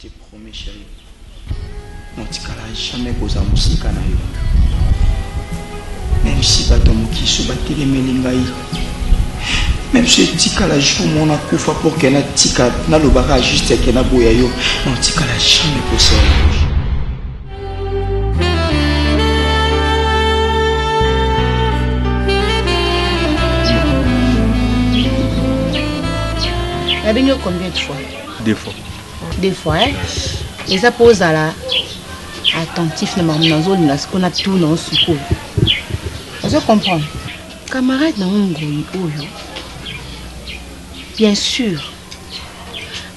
te promets, chérie. On ne jamais cause à musique. Même si baton qui se battait les melingaï. Même si tika la joue mon akoufa pour qu'elle a tika na le barrage juste qu'elle a boyayo. On tika la jamais cause. Combien de fois? Deux fois. Deux fois, hein? Et ça pose à la attentif na mamnazo na ce qu'on a tout dans ce coup. Vous comprenez? Camarade na ngoi oyo. Bien sûr.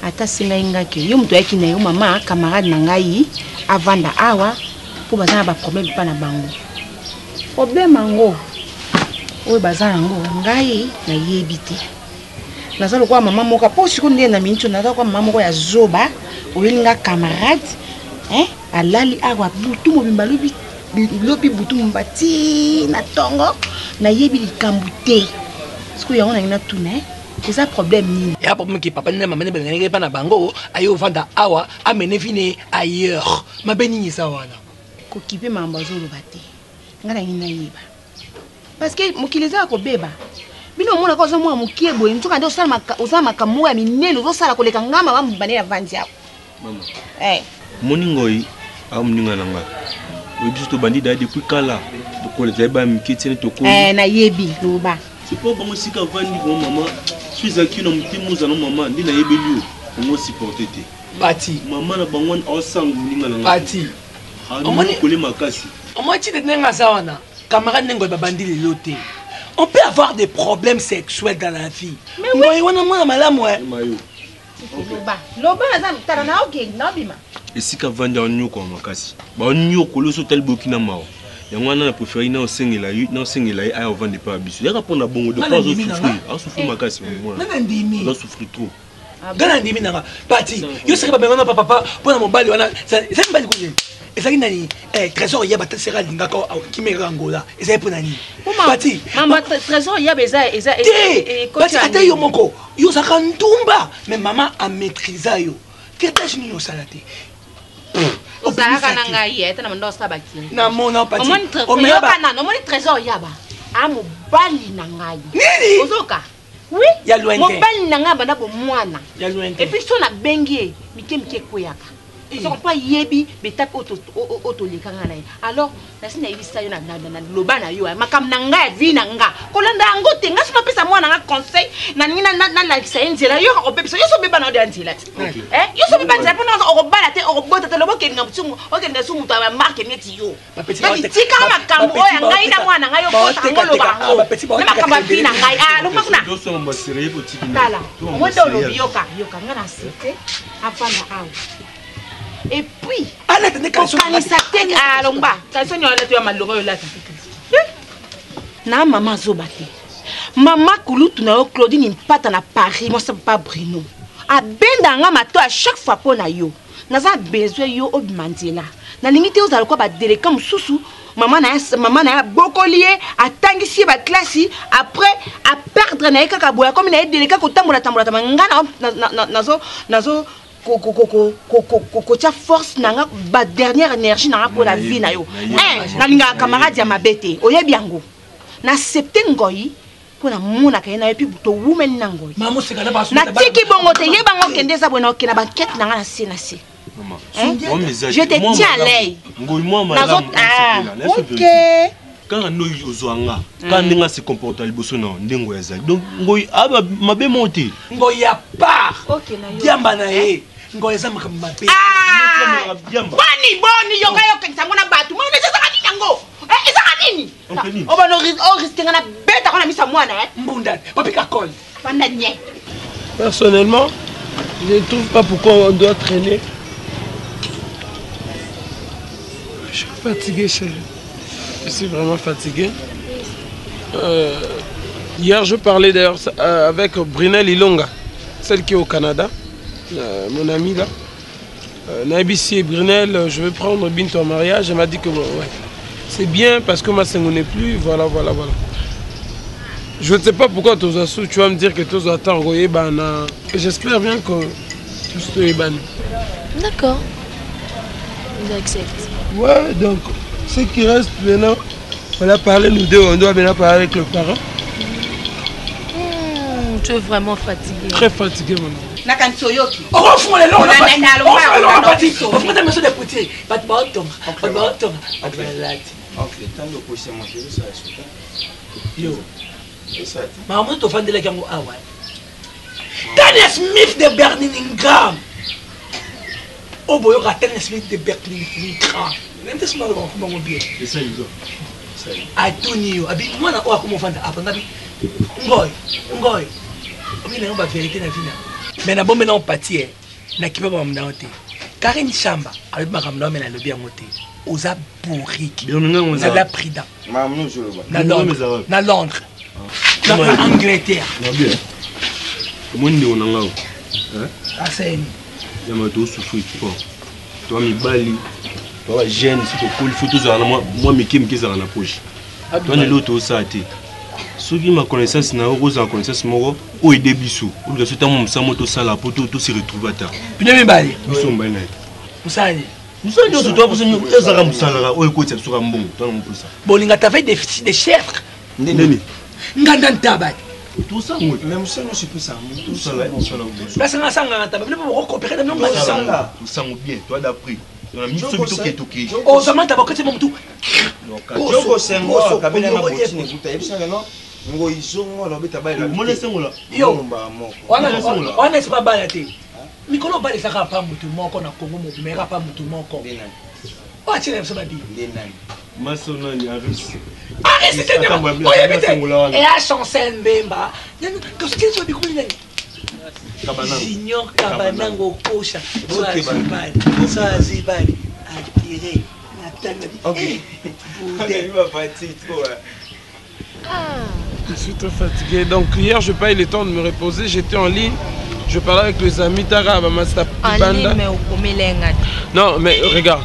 Ata singa inga ke yo muto yaki na yo mama camarade na ngai avanda awa pour bazana ba problème pa na bango. Problème ngo. Oyo bazana ngo ngai na yebite. Nazalo kwa mama moka po sikunde na mincho nazalo kwa mama moko ya zoba oyelinga camarade alali awa butu mobimba lobi butu mbati na tongo na yebi likambute siku yango na ngina tuna eza problème nini ya problème ki papa na mama ne benga pa na bango ayo vanda awa amene vine ailleurs mabeni ni sawana ko kipe mamba zolo bate ngana ngina yeba parce que mokileza ko beba bino mona ko zamwa mukiebo ntuka ndio osala makambo ya minene uzosala koleka ngama bambane ya vandi yako mama moningoi amuninga nanga obiso to bandi da depuis kala to koleza ba mikitene to ko na yebi loba c'est pas bon si ka vandi bon maman suis akino mutimuza no mama ndi na yebeli o supporter te bati mama na bangwan osangu ninga nanga bati omoni kole makasi omoti de nenga sawana camarade nengo ba bandi le loté. On peut avoir des problèmes sexuels dans la vie. Mais oui, on a moins mal à moi. Loba na tara na oke na bima. Esika vanda onyo ko makasi. Ba onyo ko loso tel bokina mao. Yango wana na préféré na osengela ay vendre pas biso. Ya répondre bongo de pas souffrir. A souffrir makasi moi. Na ndimi. Na souffrir trop. Gana ndimi nanga. Pati, yo sera ba benga papa pona mobali wana. Ça mbali ko yé. Ezali nani trésor ya bata sera lingaka kimera ngola ezali pona ni bati mama trésor ya beza bati ata yo moko yo saka ntumba mais maman a maîtriser yo kirtashi ni osalate osaka nanga yeta na ndo sabaki na mona pati omoni trésor ya ba amo bali na ngai nini ozoka oui ya lointain mobali na ngai banda bo mwana ya lointain et puis so na bengi mike koyaka so pas yebi betape auto lekanga na alors na sina yebisa yo na loba na yo makam na nga vi na nga kolanda ngo te nga sima pesa mwana nga conseil na nina na la kisa nzela yo ko bebisa yo so beba na de nzela yo so beba nzela pona o bala te o bota te lobo ke nga mtsungu o ke nga sumu ta marque neti yo tika makambo o ya ngai na mwana nga yo bota ngolo bango na makamba vi na ngai lo makuna do so mbasire ko tikina tala mo do lo yoka nga na site afanda awo. Et puis, na maman zobate. Maman Kouloutou na Claudine impata na Paris, moi c'est pas Bruno. A benda nga mato à chaque fois pour na yo. Naza besoin yo obimandela. Na limite aux alcool ba déléka mususu. Maman na bokolier atangisi ba classe après à perdre na kaka boya comme na déléka ko tambola ngana nazo Kocha force nanga ba dernière énergie nanga pour la vie na yo. Na linga camarade ya mabete. Oyebi yango. Na accepter ngoi pour na mona kaina et puis to women nangoi. Maman c'est kana ba na tiki bongo te yeba ngo kende za bona okena ba quête nanga na se. Maman. Je te tiens à l'œil. Ngoi moi madame. OK. Quand no yozwanga quand ndinga se comporter liboso na ndingo ezali. Donc ngoi aba mabe monter. Ngoi ya part. OK na yo. Diamba na ye. Ngoyeza makambape. Boni yoga yokentango na batu. Mwana ezaka nini yango? Ezaka nini? Oba no risque na beta kona misa mwana Mbunda, papika kol. Panda nye. Personnellement, je ne trouve pas pourquoi on doit traîner. Je suis fatigué, chérie. Je suis vraiment fatigué. Hier, je parlais d'ailleurs avec Brunel Ilonga, celle qui est au Canada. Mon ami là, Naibissi et Brunel, je vais prendre Binto en mariage. Elle m'a dit que ouais, c'est bien parce que ma sœur n'est plus. Voilà. Je ne sais pas pourquoi tu vas me dire que tu vas attendre. J'espère bien que tout ce est ban. D'accord. J'accepte. Ouais, donc, ce qui reste maintenant, on a parlé, nous deux, on doit maintenant parler avec le parent. Tu es vraiment fatigué. Très fatigué, mon homme. Nakansoyoki. On va fondre les longs, on va Nana, on va mettre des potiers. Pas de bâton. Pas de bâton. Pas de bâton. Oncle, tant de pousser mon chéri, ça reste. Yo. Maman, tu as fait de la gamme. Ah ouais. Daniel Smith de Birmingham. Oh boy, Daniel Smith de Birmingham. Même si je ne sais pas bien. C'est ça, ils ont. Antonio, abi moi na oa comment fanda apa ngabi. Ngoy. Obi na ngba vérité na vie na. Mais na bombe na empathie na kipa ba mna ote. Karine Chamba, abi ba kamna mena lobi ya mote. Oza bourrique. Na la prida. Maman, je le vois. Na Londres. Na Angleterre. Na bien. Comment on en a? Hein? Aseni. Yama to souffrir quoi. Toi mi bali. Toi jeune, si tu cool photo za moi mi kim ki za na poche. Toi ne l'autre ça té. Ceux qui ma connaissance na rose en connaissance moko o aider biso. O ga sota mo msa moto sala poto to se retrouver ata. Pine mi bali. Biso mbana. Musani. Musani on toi parce que ezaka musala o ekoti so ka mbongo. Toi non pour ça. Bolinga t'avais déficit de chèvre. Ndeni. Nganda ntabaki. Tout ça moi. Même ça non c'est plus ça. Tout ça là, ça là. Parce que nga sanga ntabaki. Ne pas coopérer dans non ça. Tout ça bien, toi d'après. On a mis ce bito qui est toqué. Oh ça m'a tabaki c'est mon tout. Joko sengo kabela na botine kuta ebisa no ngo izongo lo beta baila Mo laisse ngola. Yo mba moko on est pas balaté mikolo bali saka pa mutu moko na Congo mo mera pa mutu moko o tshile so babi ndenani Masona ni Aris. Aris c'était oh et a chancel Mbemba que ce qu'ils sont dit quoi Junior Kabanango Kocha ça zibali attiré ok Je suis très fatigué. Donc hier, je n'ai pas eu le temps de me reposer. J'étais en ligne. Je parlais avec les amis Taraba, Master Banda. Non, mais regarde.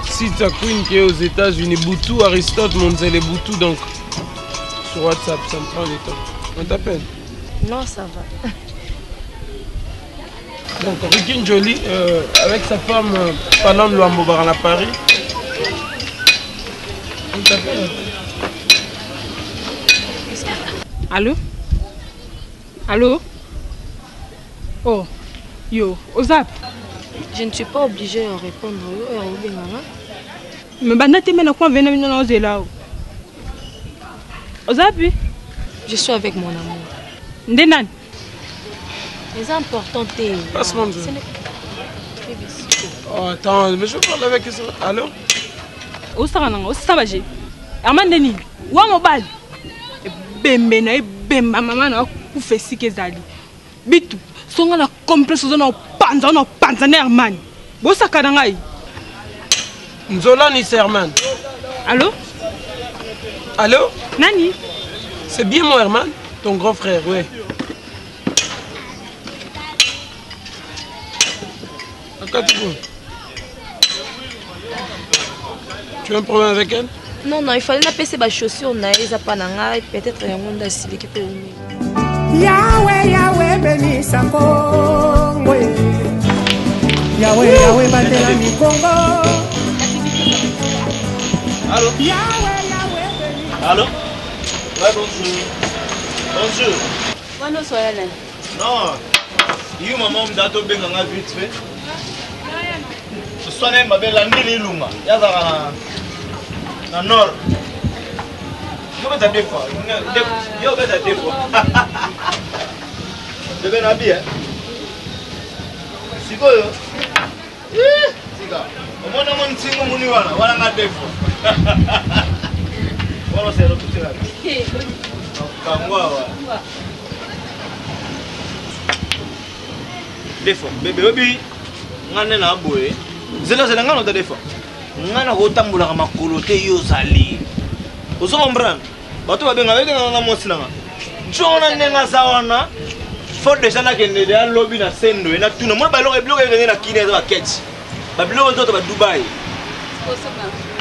Si tu as Queen qui est aux États-Unis, Boutou, Aristote, Monzele Boutou, donc sur WhatsApp, ça me prend du temps. On t'appelle? Non, ça va. Donc Rikin Jolie, avec sa femme Palom Luambobaran à Paris. On t'appelle? Allô? Allô? Oh, yo, Ozap. Je ne suis pas obligée de répondre. Mais bandate mena kwa vena mina na là. Ozap? Je suis avec mon amour. Ndenan? C'est important. Passe-moi. Oh, attends, mais je parle avec ça. Allô? Osarananga, osabaje. Amandeni, wa mobile. Bembe na bemba mama na kufesi kezali. Bitu, songa na complexe zona panza na Herman. Bosa kanangai. Nzola ni Herman. Allô? Allô? Nani? C'est bien mon Herman, ton grand frère, ouais. Tu as un problème avec elle? Non, il fallait la passer ma chaussure, peut-être un monde assis qui peut Yahweh, Yahweh, béni sa Congo. Yahweh, Yahweh, batela mi Congo. Allô? Yahweh, Yahweh, béni. Allô? Ouais, bonjour. Bonjour. Bonjour, soyez Non. Il maman m'dato benganga vite fait. Ce soir même avec la nuit lunga. Yaza na nord. Yo beta deux fois. Yo beta deux fois. De ben abi Sikoyo. Sika. Omona mon tsingo muni wana nga deux fois. Wala sero kutira. Kangwa wa. Defo bebe obi ngane na boye zela ngana ta defo ngana go tambula ka makolo te yo zali ozo comprendre bato ba benga benga na mosina jona nenga zawana for déjà na kende de lobby na sendo na tuna mo ba lo eblo ke na kine za ketch ba blo zo ba Dubai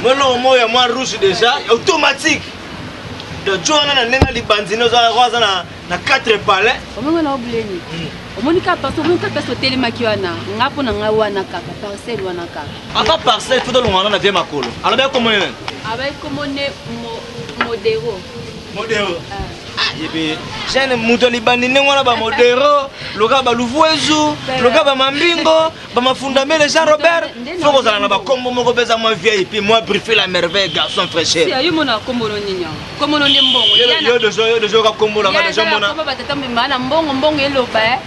mo lo mo ya mo rouge déjà automatique de jona na nenga libanzino za na 4 palais comment on a oublié Monica parce que Monica parce que télémaki wana ngapo na ngawana kaka parcelle wana kaka. Aka parcelle faut de l'ongana na vie makolo. Alors bien comment même? Avec comment modéro. Modéro. Yebe jeune muto libandi ngwana ba modéro, loka ba luvuezu, loka ba mambingo, ba mafundamele Jean Robert. Faut que ça na ba kombo moko pesa moi vieille puis moi briefer la merveille garçon fraîcheur. Si ayo mona kombo ninya. Kombo no mbongo. Yo de jo ka kombo la ma de jo mona. Kombo ba tata mbana mbongo eloba.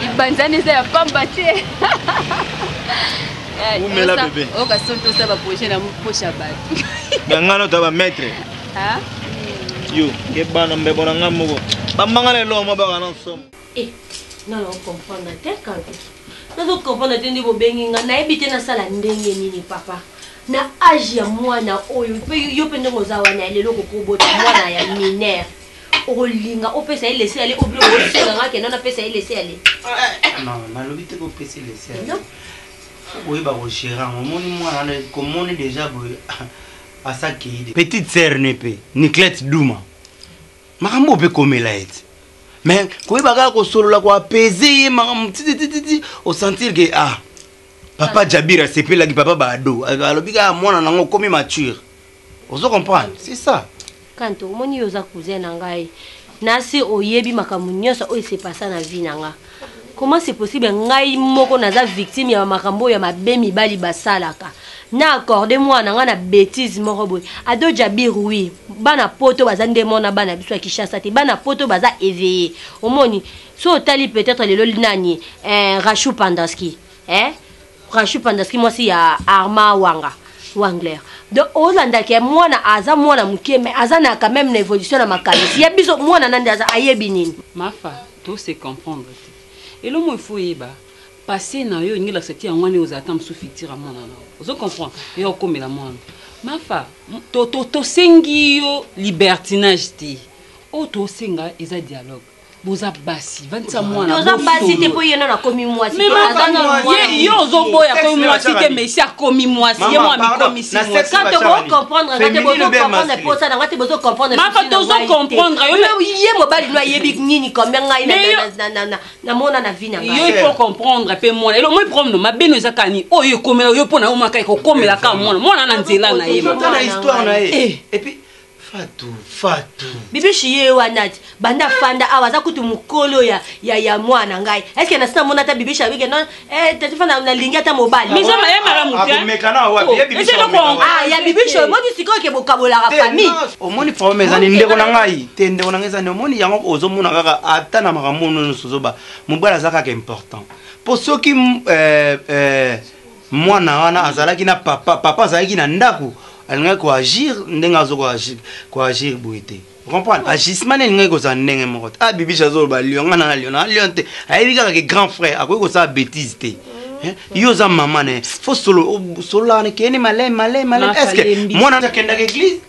Ibanzani za pamba tie. Où met la bébé? O ka sonto sa ba projet na mposha ba. Ngano ta ba maître. Ah? Yo, ke bana mbebona ngamugo. Bambangale lo mo ba ngana som. Non, comprendre te quand. Non, comprendre te ndi bo benginga na ebite na sala ndenge nini papa. Na age ya mwana oyo pe yo pe ndongo za wana lelo kokobota mwana ya mineur. Olinga opesa laisser aller oblo osenga ngake nona pesa laisser aller. Non, na lobite ko pesa laisser aller. Non. Oui ba ko chéra, moni mwana na komone déjà bo asa keide. Petite sœur nepe, Niclette Douma. Makambo pe komela eti. Mais ko ba ko solola ko apaiser makam titi au sentir que papa Jabira c'est pe la papa bado. Alobika mwana nango komi mature. Ozo comprendre, c'est ça. Quand au moni yoza cousin ngai nasi oyebi makambo nyonso oyo se passa na vie nanga. Comment c'est possible ngai moko naza victime ya makambo ya mabe mibali basalaka. Na accordé moi nanga na bêtise moko boy. Ado Jabir oui, bana poto baza ndemona bana biso ya Kishasa te bana poto baza éveillé. Omoni so tali peut-être lelo nani Rachou Pandaski. Rachou Pandaski moi si ya Arma Wangler. Donc Olanda qui est moi na aza moi na mukie mais aza na quand même une évolution na makalisi. Ya biso moi na nandi aza ayebi nini. Mafa, tout se comprendre. Et le mot il faut yeba passer na yo ngila seti ngwane ozatam sufitira mona na. Vous comprenez? Yo comme la mona. Mafa, to sengi yo libertinage ti. O to senga eza dialogue. Boza basi 25 mois na. Boza basi te po yena na komi moi si. Mais yo zo boya komi moi si te mais si a komi moi si moi mi komi si. Quand tu veux comprendre, quand tu veux comprendre pour ça, quand tu veux comprendre. Ma fa to zo comprendre yo yé mobali no yebi nini comme ngai na mona na vie na ngai. Yo il faut comprendre pe mona. Elo moi problème ma beno zakani. O yo komela yo pona o makai ko komela ka mona. Mona na nzela na ye. Mona histoire na ye. Et puis Fatou. Bibi chiye wanati banda fanda awaza kutu mukolo ya mwana ngai. Est-ce que na sina mona ta bibi chabi ke non tati fanda na linga ta mobile. Mais ça ma maramu bien. Mekana wapi ya bibi chabi. Ya bibi chabi moni siko ke bokabola ka famille. Omoni problème ezani ndeko na ngai. Te ndeko na ngai ezani omoni yango ozomona kaka ata na makambo no sozoba. Mobala zaka ke important. Pour ceux qui mwana wana azalaki na papa azalaki na ndako. Elle ko agir ndenga zo ko agir boité. Vous comprenez? Agissement ndenga ko za ndenge moko. Bibi chazo ba lion na lion te. Ayibika ke grand frère akoy ko sa bêtise te. Yo za maman ne faut solo ne keni malé. Est-ce que moi na kenda ke église?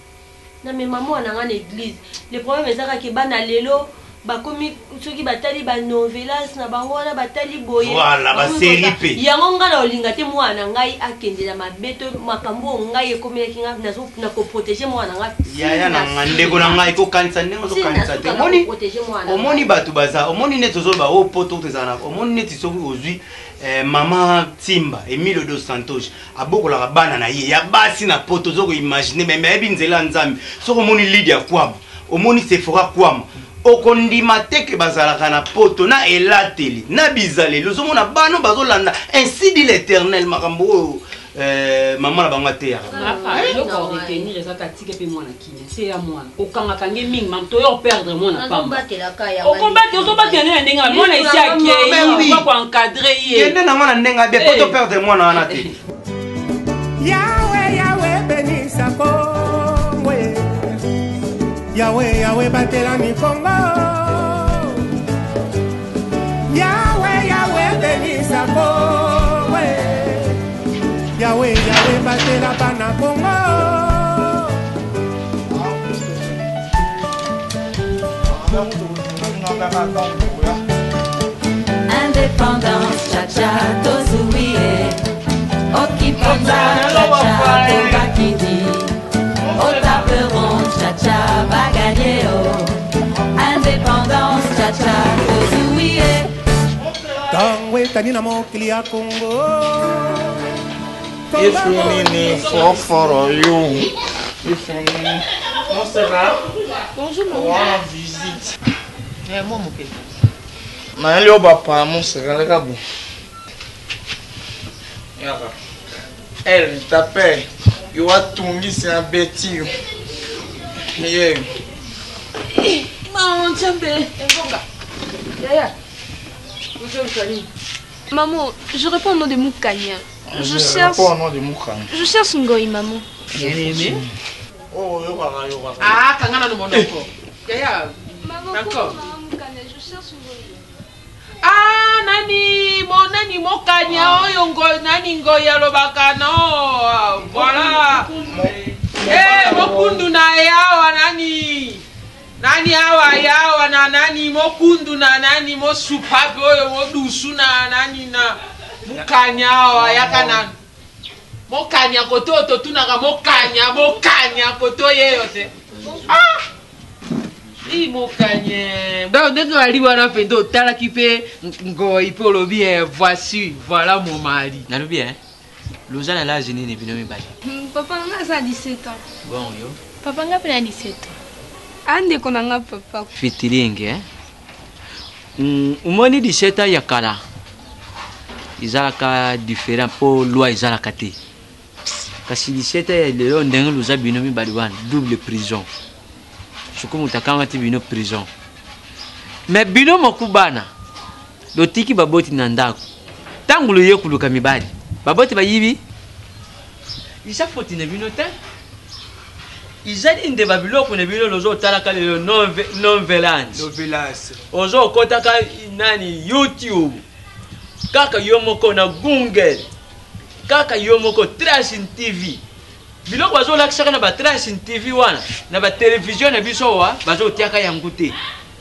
Non mais maman na ngana église. Le problème est que bana lelo bakomi soki batali ba novelas na bango wana batali boye. Voilà ba série pe. Yango ngana olinga te mwana ngai akende na mabeto makambo ngai ekomeki nga na ko protéger mwana ngai. Ya na ngandeko na ngai ko kanisa ndengo zo kanisa te. Omoni batu baza, omoni net zo ba o poto tezana. Omoni net soki ozui Maman Timba Emilio dos Santos abokola bana na ye ya basi na poto zo ko imaginer mais ebi nzela nzambi. Soko omoni Lydia Kwama, omoni Sephora Kwama. Okondima teke bazalaka na poto na elateli na bizale lozomona bano bazolanda ainsi dit l'Éternel makambo maman na bango te ya yo ko retenir ça tactique pe mwana kinya c'est ya mwana okanga kange mingi mam to yo perdre mwana pamba o combattre ozo battre na ndenga mwana ici akei ko encadrer ye yende na mwana ndenga bien poto perdre mwana wana te Yahweh benisa Kongwe Yahweh batela mi Kongo Yahweh benisa Kongwe Yahweh batela bana Kongo Indépendance, cha-cha, tozuie Okiponza, cha-cha, tokakidi Au table ronde, cha-cha, va gagner, oh Indépendance, cha-cha, tozuie ntango etani na mokili ya Congo. Ifunini foforo yo. Ifunini. Bonjour, maman. Visite. Moi, mon père. Na leo papa mon sera le bon. Yaka. Elle t'appelle. You are tungi c'est un bêtise. Yeah. Maman, tiens, Maman, je réponds au nom de Moukania. Je cherche au nom de Moukania. Je cherche Ngoy, maman. Bien aimé. Oh, yo va. Ah, kangana no monoko. Yaya. D'accord. Je cherche Ngoy. Ah, nani Mokania oyo Ngoy, nani Ngoy alobaka no. Voilà. Eh, mokundu na yawa nani. Nani yawa na nani mokundu na nani mo supabe oyo mo dusu na nani na Mukanya wa yakana. Mokanya koto to tunaka mokanya koto yeyote. Ah! I mokanya. Donc dès que ali wana pendo tala kipe Ngoy polo bien voici voilà mon mari. Na bien. Lozana la jeni ne bino mi bali. Papa nga a 17 ans. Bon yo. Papa nga pena 17 ans. Ande konanga papa. Fitilinge umoni 17 ans ya kala. Izalaka différent pour loi izalaka te. Kasi 17 ans lelo ndenge luza bino mi bali wana double prison. Suku mutakanga ti bino prison. Mais bino mokubana lotiki baboti na ndako. Tangulu yekuluka mibali. Baboti bayibi. Isa foti na bino te. Izali nde babiloko na bino lozo talaka le non velance. Novelas. Ozo kotaka nani YouTube. Kaka yomoko na Google. Kaka yomoko Trash TV. Biloko bazo lakisaka na ba Trash TV wana na ba télévision na biso wa bazo tiaka yango te.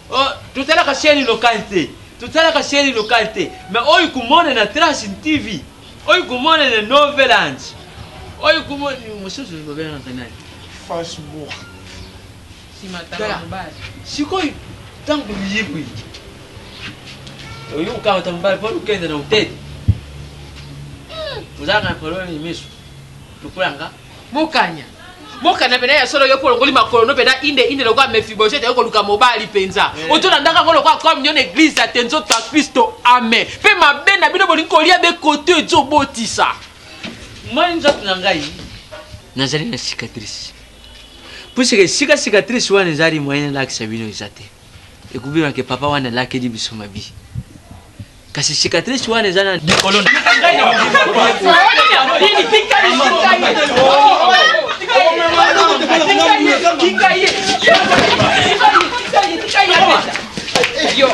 Oh, tutalaka chaîne localité. Tutalaka chaîne localité. Mais oyi kumone na Trash TV. Oyi kumone na Novelands. Oyi kumone mususu bobena na kanali. Facebook. Si matala mbali. Sikoi tangu liyepi. Oyo kama tambali po ukende na utete. Uzaka koloni miso. Tukulanga. Mokanya pena ya solo yo polo ngoli makolo no pena inde lokwa Mephibosheth yo koluka mobali penza. Otona ndaka ngolo kwa comme église atenzo ta Kristo amen. Pe mabena bino bolinkolia be côté ezo botisa. Moi nzoto nangai. Nazali na cicatrice. Puisque cicatrice wana ezali moyen la kisabino izate. Ekubira ke papa wana lake di biso mabi. Kasi cicatrice wana ezana di kolona. Yakati ngaye yo.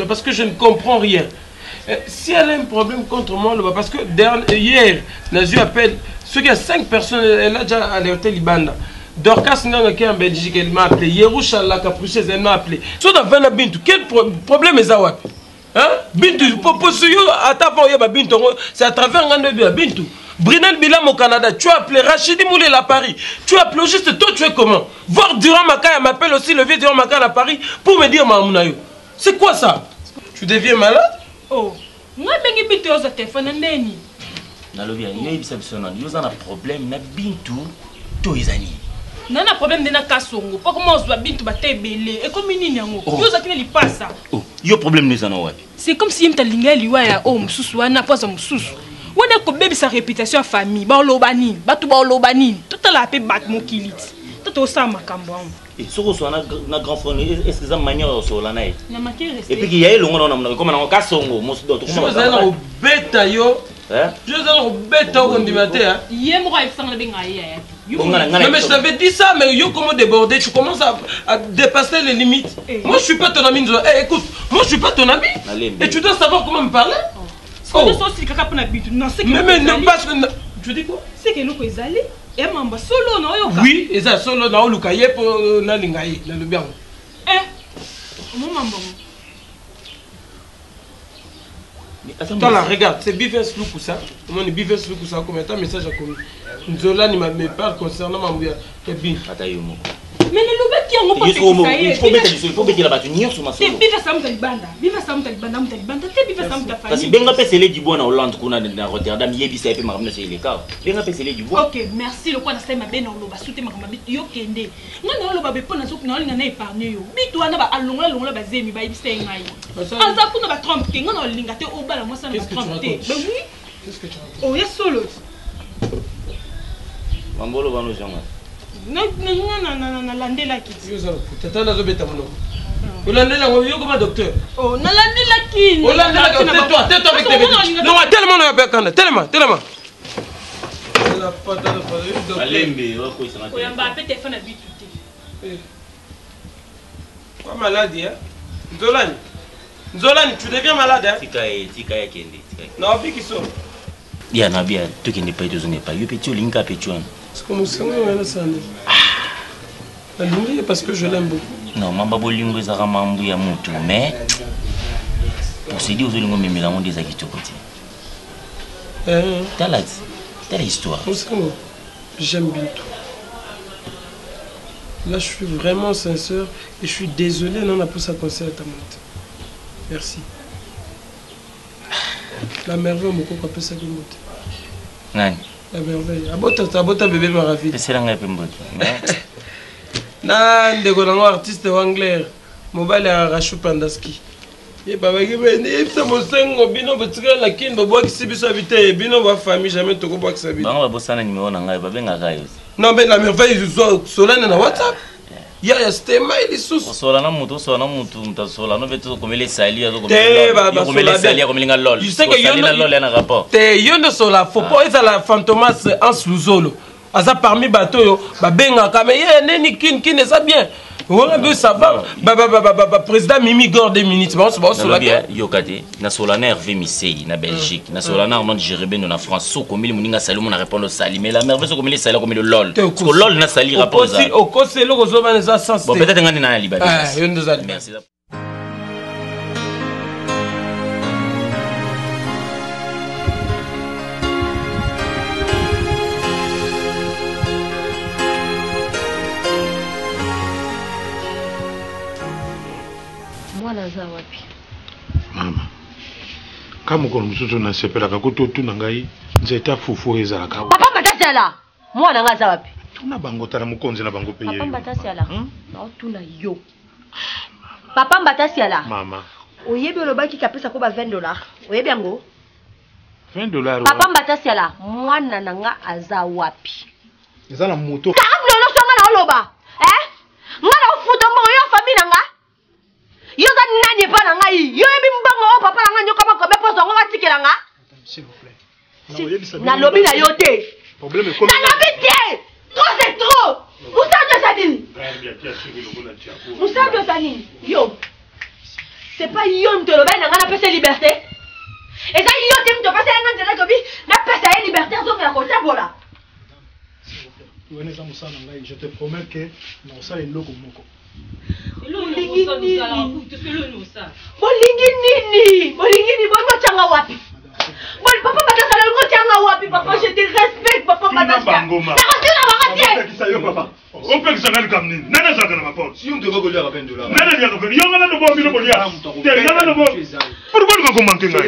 Parce que je ne comprends rien. Si elle a un problème contre moi, parce que hier, Nazu appelle, ceux qui a 5 personnes, elle a déjà alerté Libanda. Dorcas Nanga qui est en Belgique, elle m'a appelé. Yerushala Capriceuse, elle m'a appelé. Si on a fait la Bintou, quel problème est ça? Hein? Bintou, c'est à travers un Bintou. Brunel Bilam au Canada, tu as appelé Rachidi Moulel à Paris. Tu as appelé juste toi, tu es comment? Voir Durand Makaya m'appelle aussi, le vieux Durand Makaya à Paris, pour me dire Mamounayo. C'est quoi ça? Tu deviens malade? Oh, moi, je vais te téléphone. Nalobi, il y a un problème, na Bintou, to izani. Nana problème de na kasongo. Pas comment on se Bintou ba tebele. Et comme nini yango. Yo za kine li passa. Oh, yo problème ne zana wapi. C'est comme si mta linga liwa ya oh mususu wana poza mususu. Wana ko bébé sa réputation à famille. Ba lobani, ba tu ba lobani. Tout la paix bat mon kilit. Tout ça makambo. Et ce que soit na grand frère, est-ce que ça manière sur la naï. Na maké rester. Et puis il y a le on comme na kasongo, musudo to comment. Je vais dans beta yo. Je vais dans beta on dit matin. Yé moi il sang le benga ya. Non mais je t'avais dit ça, mais yo comment déborder, tu commences à dépasser les limites. Moi je suis pas ton ami. Écoute, moi je suis pas ton ami. Et tu dois savoir comment me parler. Mais non, parce que... Tu dis quoi? C'est que nous sommes allés. Et maman solo na yoka. Oui, et ça solo na olukaye pour na lingaye na le bien. Maman. Attends là, regarde, c'est Bifes Lukusa. On est Bifes Lukusa, combien de temps message à commis. Nzola ni me parle concernant Mambouya. Kebin. Atayomo. Mais le loup qui a il faut mettre la battu sur ma solo. C'est Bifa Sam Talibanda. Bifa Sam Talibanda, c'est Bifa Sam Talibanda. Parce que Benga Pesele du bois en Hollande, qu'on a dans Rotterdam, Yebi ça peut m'amener sur les cas. Benga Pesele du bois. Ok, merci le quoi na ma ben on va soutenir ma bit yo kende. Non, le ba be pona sok na linga na épargner yo. Bit wana ba alonga ba zemi ba ibise ngai. Asa kuna ba trompe ke ngana linga te o bala moi ça na trompe te. Ben oui. Qu'est-ce que tu racontes? Oh, ya solo. Mambolo va nous joindre. Non, landela kiti. Yo ça, tata na zo beta mono. Olandela yo comme docteur. Oh, na landela kiti. Olandela tais-toi avec tes bêtises. Non, tellement on a pas quand tellement. La patate de docteur. Alembe, wa ko ça. Oyamba pe téléphone habitude. Quoi maladie hein? Nzolani, tu deviens malade hein? Tika ya kende. Non, puis qui sont. Ya na bien, tu qui n'est pas de zone pas. Yo petit linka petuan. C'est comme ça on ça. La lingue parce que je l'aime beaucoup. Non, mamba bolingo ezaka mambu ya mutu, mais pour se dire aux olingo memela monde des akito côté. T'as la histoire. J'aime bien tout. Là, je suis vraiment sincère et je suis désolé, non, on a poussé à concert à ta monte. Merci. La merveille, mon coco, appelle ça qui monte. Nani? La merveille. Abota bébé Maravi. C'est là que Nan de golango artiste anglais. Mobile à Rachou Pandaski. Et baba qui vient, il fait mon sengo, bino betika la kin, babo qui s'est bis habité, bino va famille jamais toko box habité. Banga bossa na numéro nanga, baba nga yo. Non mais la merveille du Solana na WhatsApp. Ya stema il sous. Solana mutu, muta Solana veto comme les sali, comme les sali, comme les lol. Je sais que yona lol na rapport. Te yona sola, faut pas être la fantomas en sous-zolo. Aza parmi bateau yo, ba benga kame ye neni kin eza bien. Ouais, mais ça va. Président Mimi Gore 2 minutes. Bon, c'est la bien. Yokate, na Solana Hervé Misei, na Belgique, na Solana Armand Jérében, na France, so comme il mouninga salou, on a répondu au sali. Mais la merveille, so comme il sali, comme le lol. Parce que lol na sali rapport ça. Au conseil, le gozoma les a sens. Bon, peut-être qu'on est dans la Libye. Merci. Mama, kama kono mususu na sepelaka kuto tuna ngai nzeta fufu ezalaka. Papa Matasi ala. Mwana nga za wapi? Tuna bango tala mukonzi na bango pe yeyo. Papa Matasi ala. Na tuna yo. Papa Matasi ala. Mama. Oyebi olobaki kapesa ko ba $20. Oyebi yango? $20. Papa Matasi ala. Mwana nanga aza wapi? Ezala moto. Kamno no songa na oloba. Ngana ofuto mo yo famille nanga. Yo za nani pa na ngai yo yebi mbango o papa nanga nyoka ba ko be poso ngo batikela nga s'il vous plaît na lobi na yo te problème est comme na lobi te trop c'est trop musajo sadini musajo sadini yo c'est pas yo mtolo ba nanga na pesa liberté et ça yo te mto pesa nanga nzela ko bi na pesa ya liberté zo ya ko tabola je te promets que non ça est loco moko. Bolingi nini bongo changa wapi bon papa Matasi ngo changa wapi papa je te respecte papa Matasi na papa on peut que ça n'aille comme ni nana ça na porte si on te voit à $20 nana dia ko yo ngana no bo mi no bolia te ngana no bo pourquoi tu me manques ngai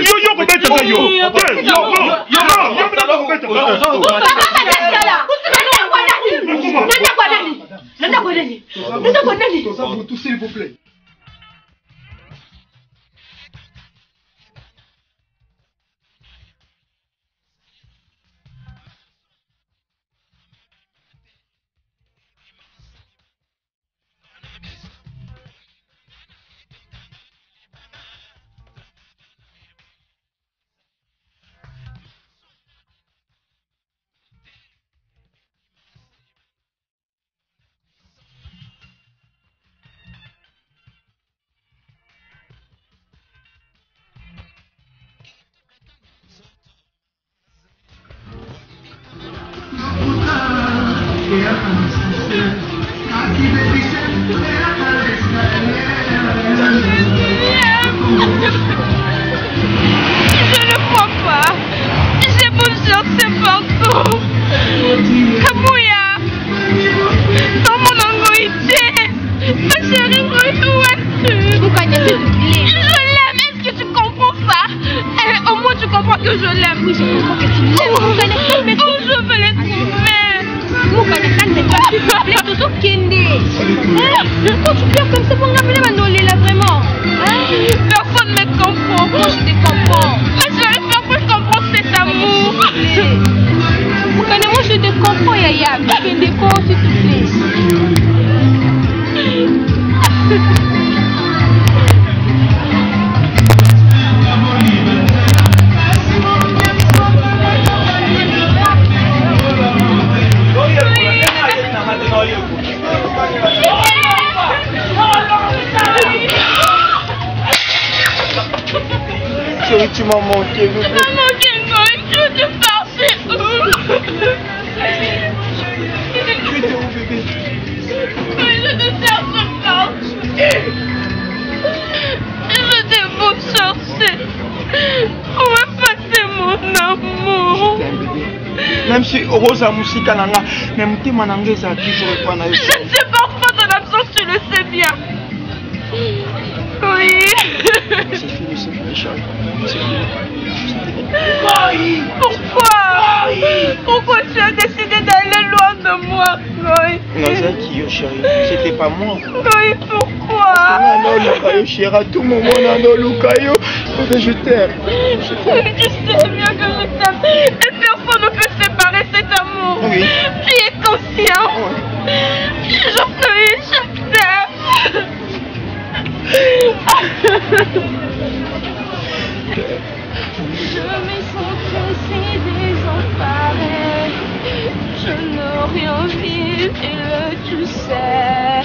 yo ko beta yo s'il vous plaît. Quand tu pleures comme ça, pour m'appeler Manoli là vraiment. Personne ne me comprend. Moi je te comprends. Mais je vais faire que je comprends cet amour. Moi je te comprends, Yaya. S'il te plaît. Chérie, tu m'as manqué. Tu m'as manqué, Ngoï. Je te partais où? Tu étais où, bébé? Oui, je te cherche partout. Je t'ai beau chercher. On va passer mon amour. Même si Rosa Moussika Nanga, même si Mananga est toujours pas naïf. Je sais parfois ton absence, tu le sais bien. Oui. C'est fini, chérie. C'est fini. Pourquoi tu as décidé d'aller loin de moi, Ngoï? Nazaki, yo chérie, c'était pas moi. Oui, pourquoi? Chérie, à tout moment, je t'aime. Tu sais bien que je t'aime. Et personne ne peut séparer cet amour. Oui. Tu es conscient. Je t'aime. Je me sens si désemparée. Je n'ai rien vu et tu sais.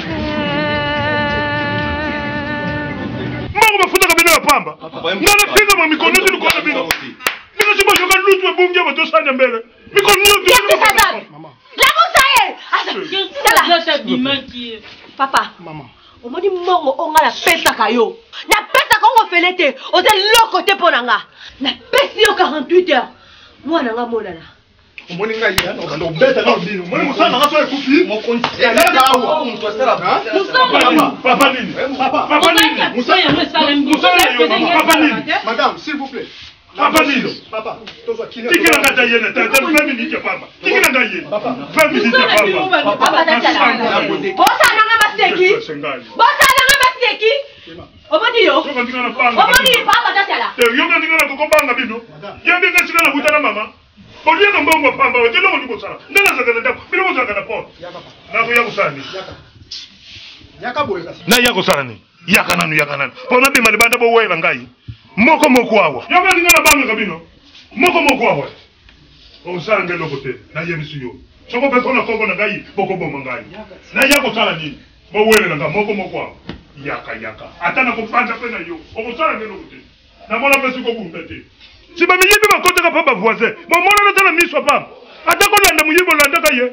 Mama mafuta kabila ya pamba. Ngana pinga mwa mikono yetu kwa bino. Nika siba shoka lutu ebungi abato sanya mbele. Mikono yote. Mama. La mosaye. Papa. Maman. Omoni mongo onga la pesa kayo. Na pesa kongo felete. Oze loko te ponanga. Na pesi yo 48 heures. Moi nanga monana. Omoni ngai ya no kando beta na bino. Moni musana ngaso ekufi. Mokonzi. Papa nini? Papa nini? Papa nini? Madame, s'il vous plaît. Papa nini? Papa, tikila ngata yene tata 20 minutes papa. Tikila ngaye. 20 minutes papa. Papa tata. Bosa nanga maseki. Bosa nanga maseki. Omoni yo. Omoni papa tata. Te yo ngana kokobanga bino. Yende ngashika na butana mama. Oliye no mbongo pamba wetelo ngo ndikosala. Ndana zakana ndako. Bino mo zakana po. Na ko yakusani. Yaka boye kasi. Na yakusani. Yakananu. Pona be mali banda bo wela ngai. Moko awa. Yo ngana ngana banga kabino. Moko awa. Osange lokote na yemisi yo. Soko pe kona kongo na ngai boko bomba ngai. Na yakusala nini? Bo wela nga moko awa. Yaka. Atana kupanda pena yo. Osange lokote. Na mona pesi ko bumbete. Si ba miyibi makota ka papa voisin. Mo mona na tala miso papa. Atako landa muyibo landa ka ye.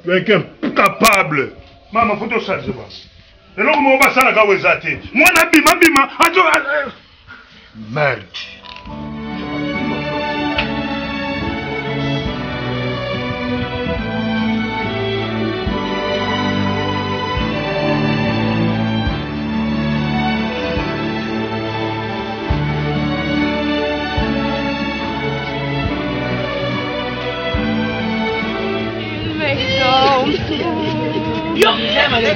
Quelqu'un capable. Mama photo ça je vois. Et là on va ça la gawezate. Moi na bima ato merde.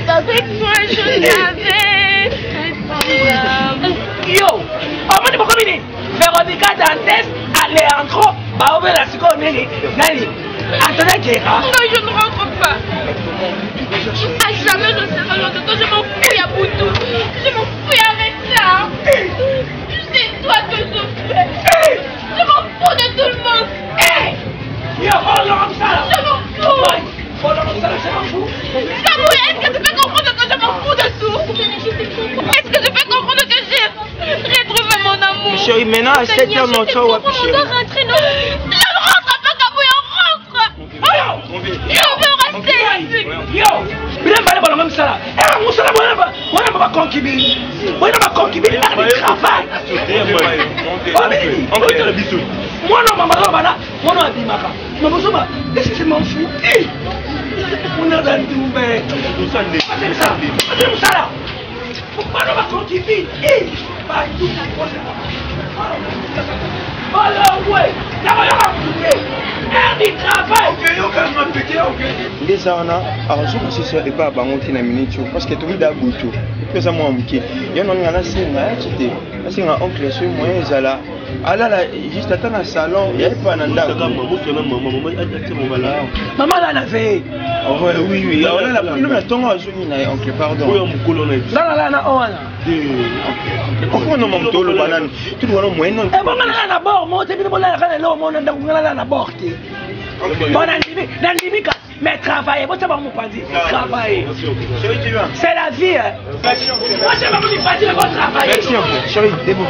Avec toi je l'avais. Yo, omoni bokomini Véronica Dantes, Alejandro, baobe la siko nini nani Antonin Guerra. Non, je ne rentre pas. À jamais je serai loin de toi. Je m'en fous à Boutou. Je m'en fous avec ça. C'est toi que je fais. Je m'en fous de tout le monde. Yo, oh non, ça. Je m'en fous. Samou, est-ce que tu peux comprendre que je m'en fous de tout? Est-ce que tu peux comprendre que j'ai retrouvé mon amour? Chérie, maintenant à 7h, non, tu vas rentrer, non? Je ne rentre pas, Kabou, on rentre. Je veux rester ici. Yo, bien mal bon même ça là. On s'en va pas concubine. On va pas concubine, on travail. Moi non maman là, moi non abimaka. Mais vous savez, est-ce que je m'en fous? On a dans tout mais tout ça n'est pas ça. Attends ça là. Pourquoi on va concubine? Pas tout ça quoi ça. Alors ouais, ça va y avoir. du travail. Les arna, alors je pense que c'est pas bangoté na minute parce que tout le monde a boutou. Que ça moi m'ki. Il y en a singa, c'était. La singa oncle sur moi ezala. Ala la juste à dans salon, il y a pas nanda. Maman là na fait. Oui oui, alors là la tonga azuni na oncle pardon. Oui on colonel. Là na ona. Pourquoi non mon tolo banane? Tu dois non moins non. Eh maman là na bord, moi t'es bien là quand là mon ndanga là na bord. Bon dans limika. Mais travailler, moi, c'est pas mon parti. Travailler. C'est la vie. Moi, c'est pas mon parti, mais moi, travailler. Merci, chérie, debout.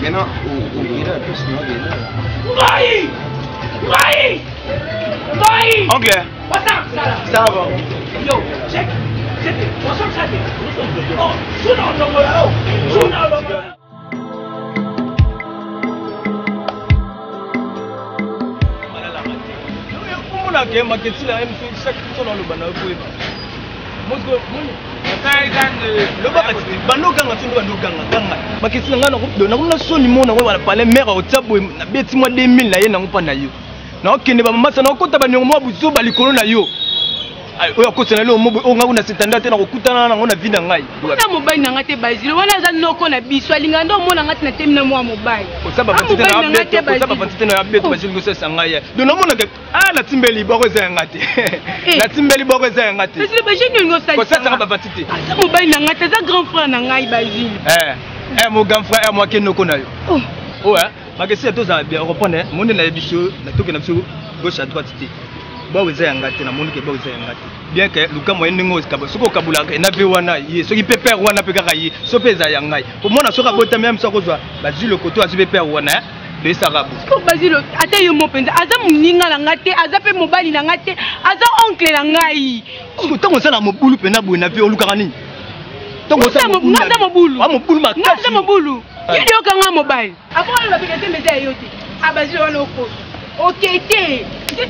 Maintenant, ouvrez la plus, non, Maï! Oncle. Ça va. Yo, check. On s'en traite. Oh, sous ke maketila em chaque fois le bana ko eba mosko moni bando kanga tundu bando kanga maketila ngana ko dona ko na soni mona ko wala pale mère o tsabo na beti mo 2000 na ye na ngopa na yo na okende ba mama sana okota ba nyongo mo buzo ba likolo na yo oyo akotana le omo o ngakuna setanda te na kokutana nango na vie na ngai na mobali na ngate bazilo wana za noko na biso alinga ndo mona ngate na temina mwa mobali osaba bantite na beto bazilo ko sesa ngai dona mona ke na timbeli boko za ngate na timbeli boko za ngate bazilo bajeni ngo sa ko sesa ba bantite asa mobali na ngate za grand frère na ngai bazilo mon grand frère moi ke noko na yo makesi to za bien reprendre monde na biso na toke na biso gauche à droite te baweza yangate na monde ke baweza yangate bien que luka moyen ningo skabo soko kabula na be wana ye soki pe père wana pe kaka ye so pe za yangai pour moi na soka bota même soko zwa bazilo koto azibe père wana de sarabu ko bazilo ate yo mopenza aza muninga na ngate aza pe mobali na ngate aza oncle na ngai soko tango sana mobulu pe na bo na pe oluka nini tango sana mobulu mobulu makasi mobulu yidi okanga mobali abona la bikete meza yote abazilo wana oko okete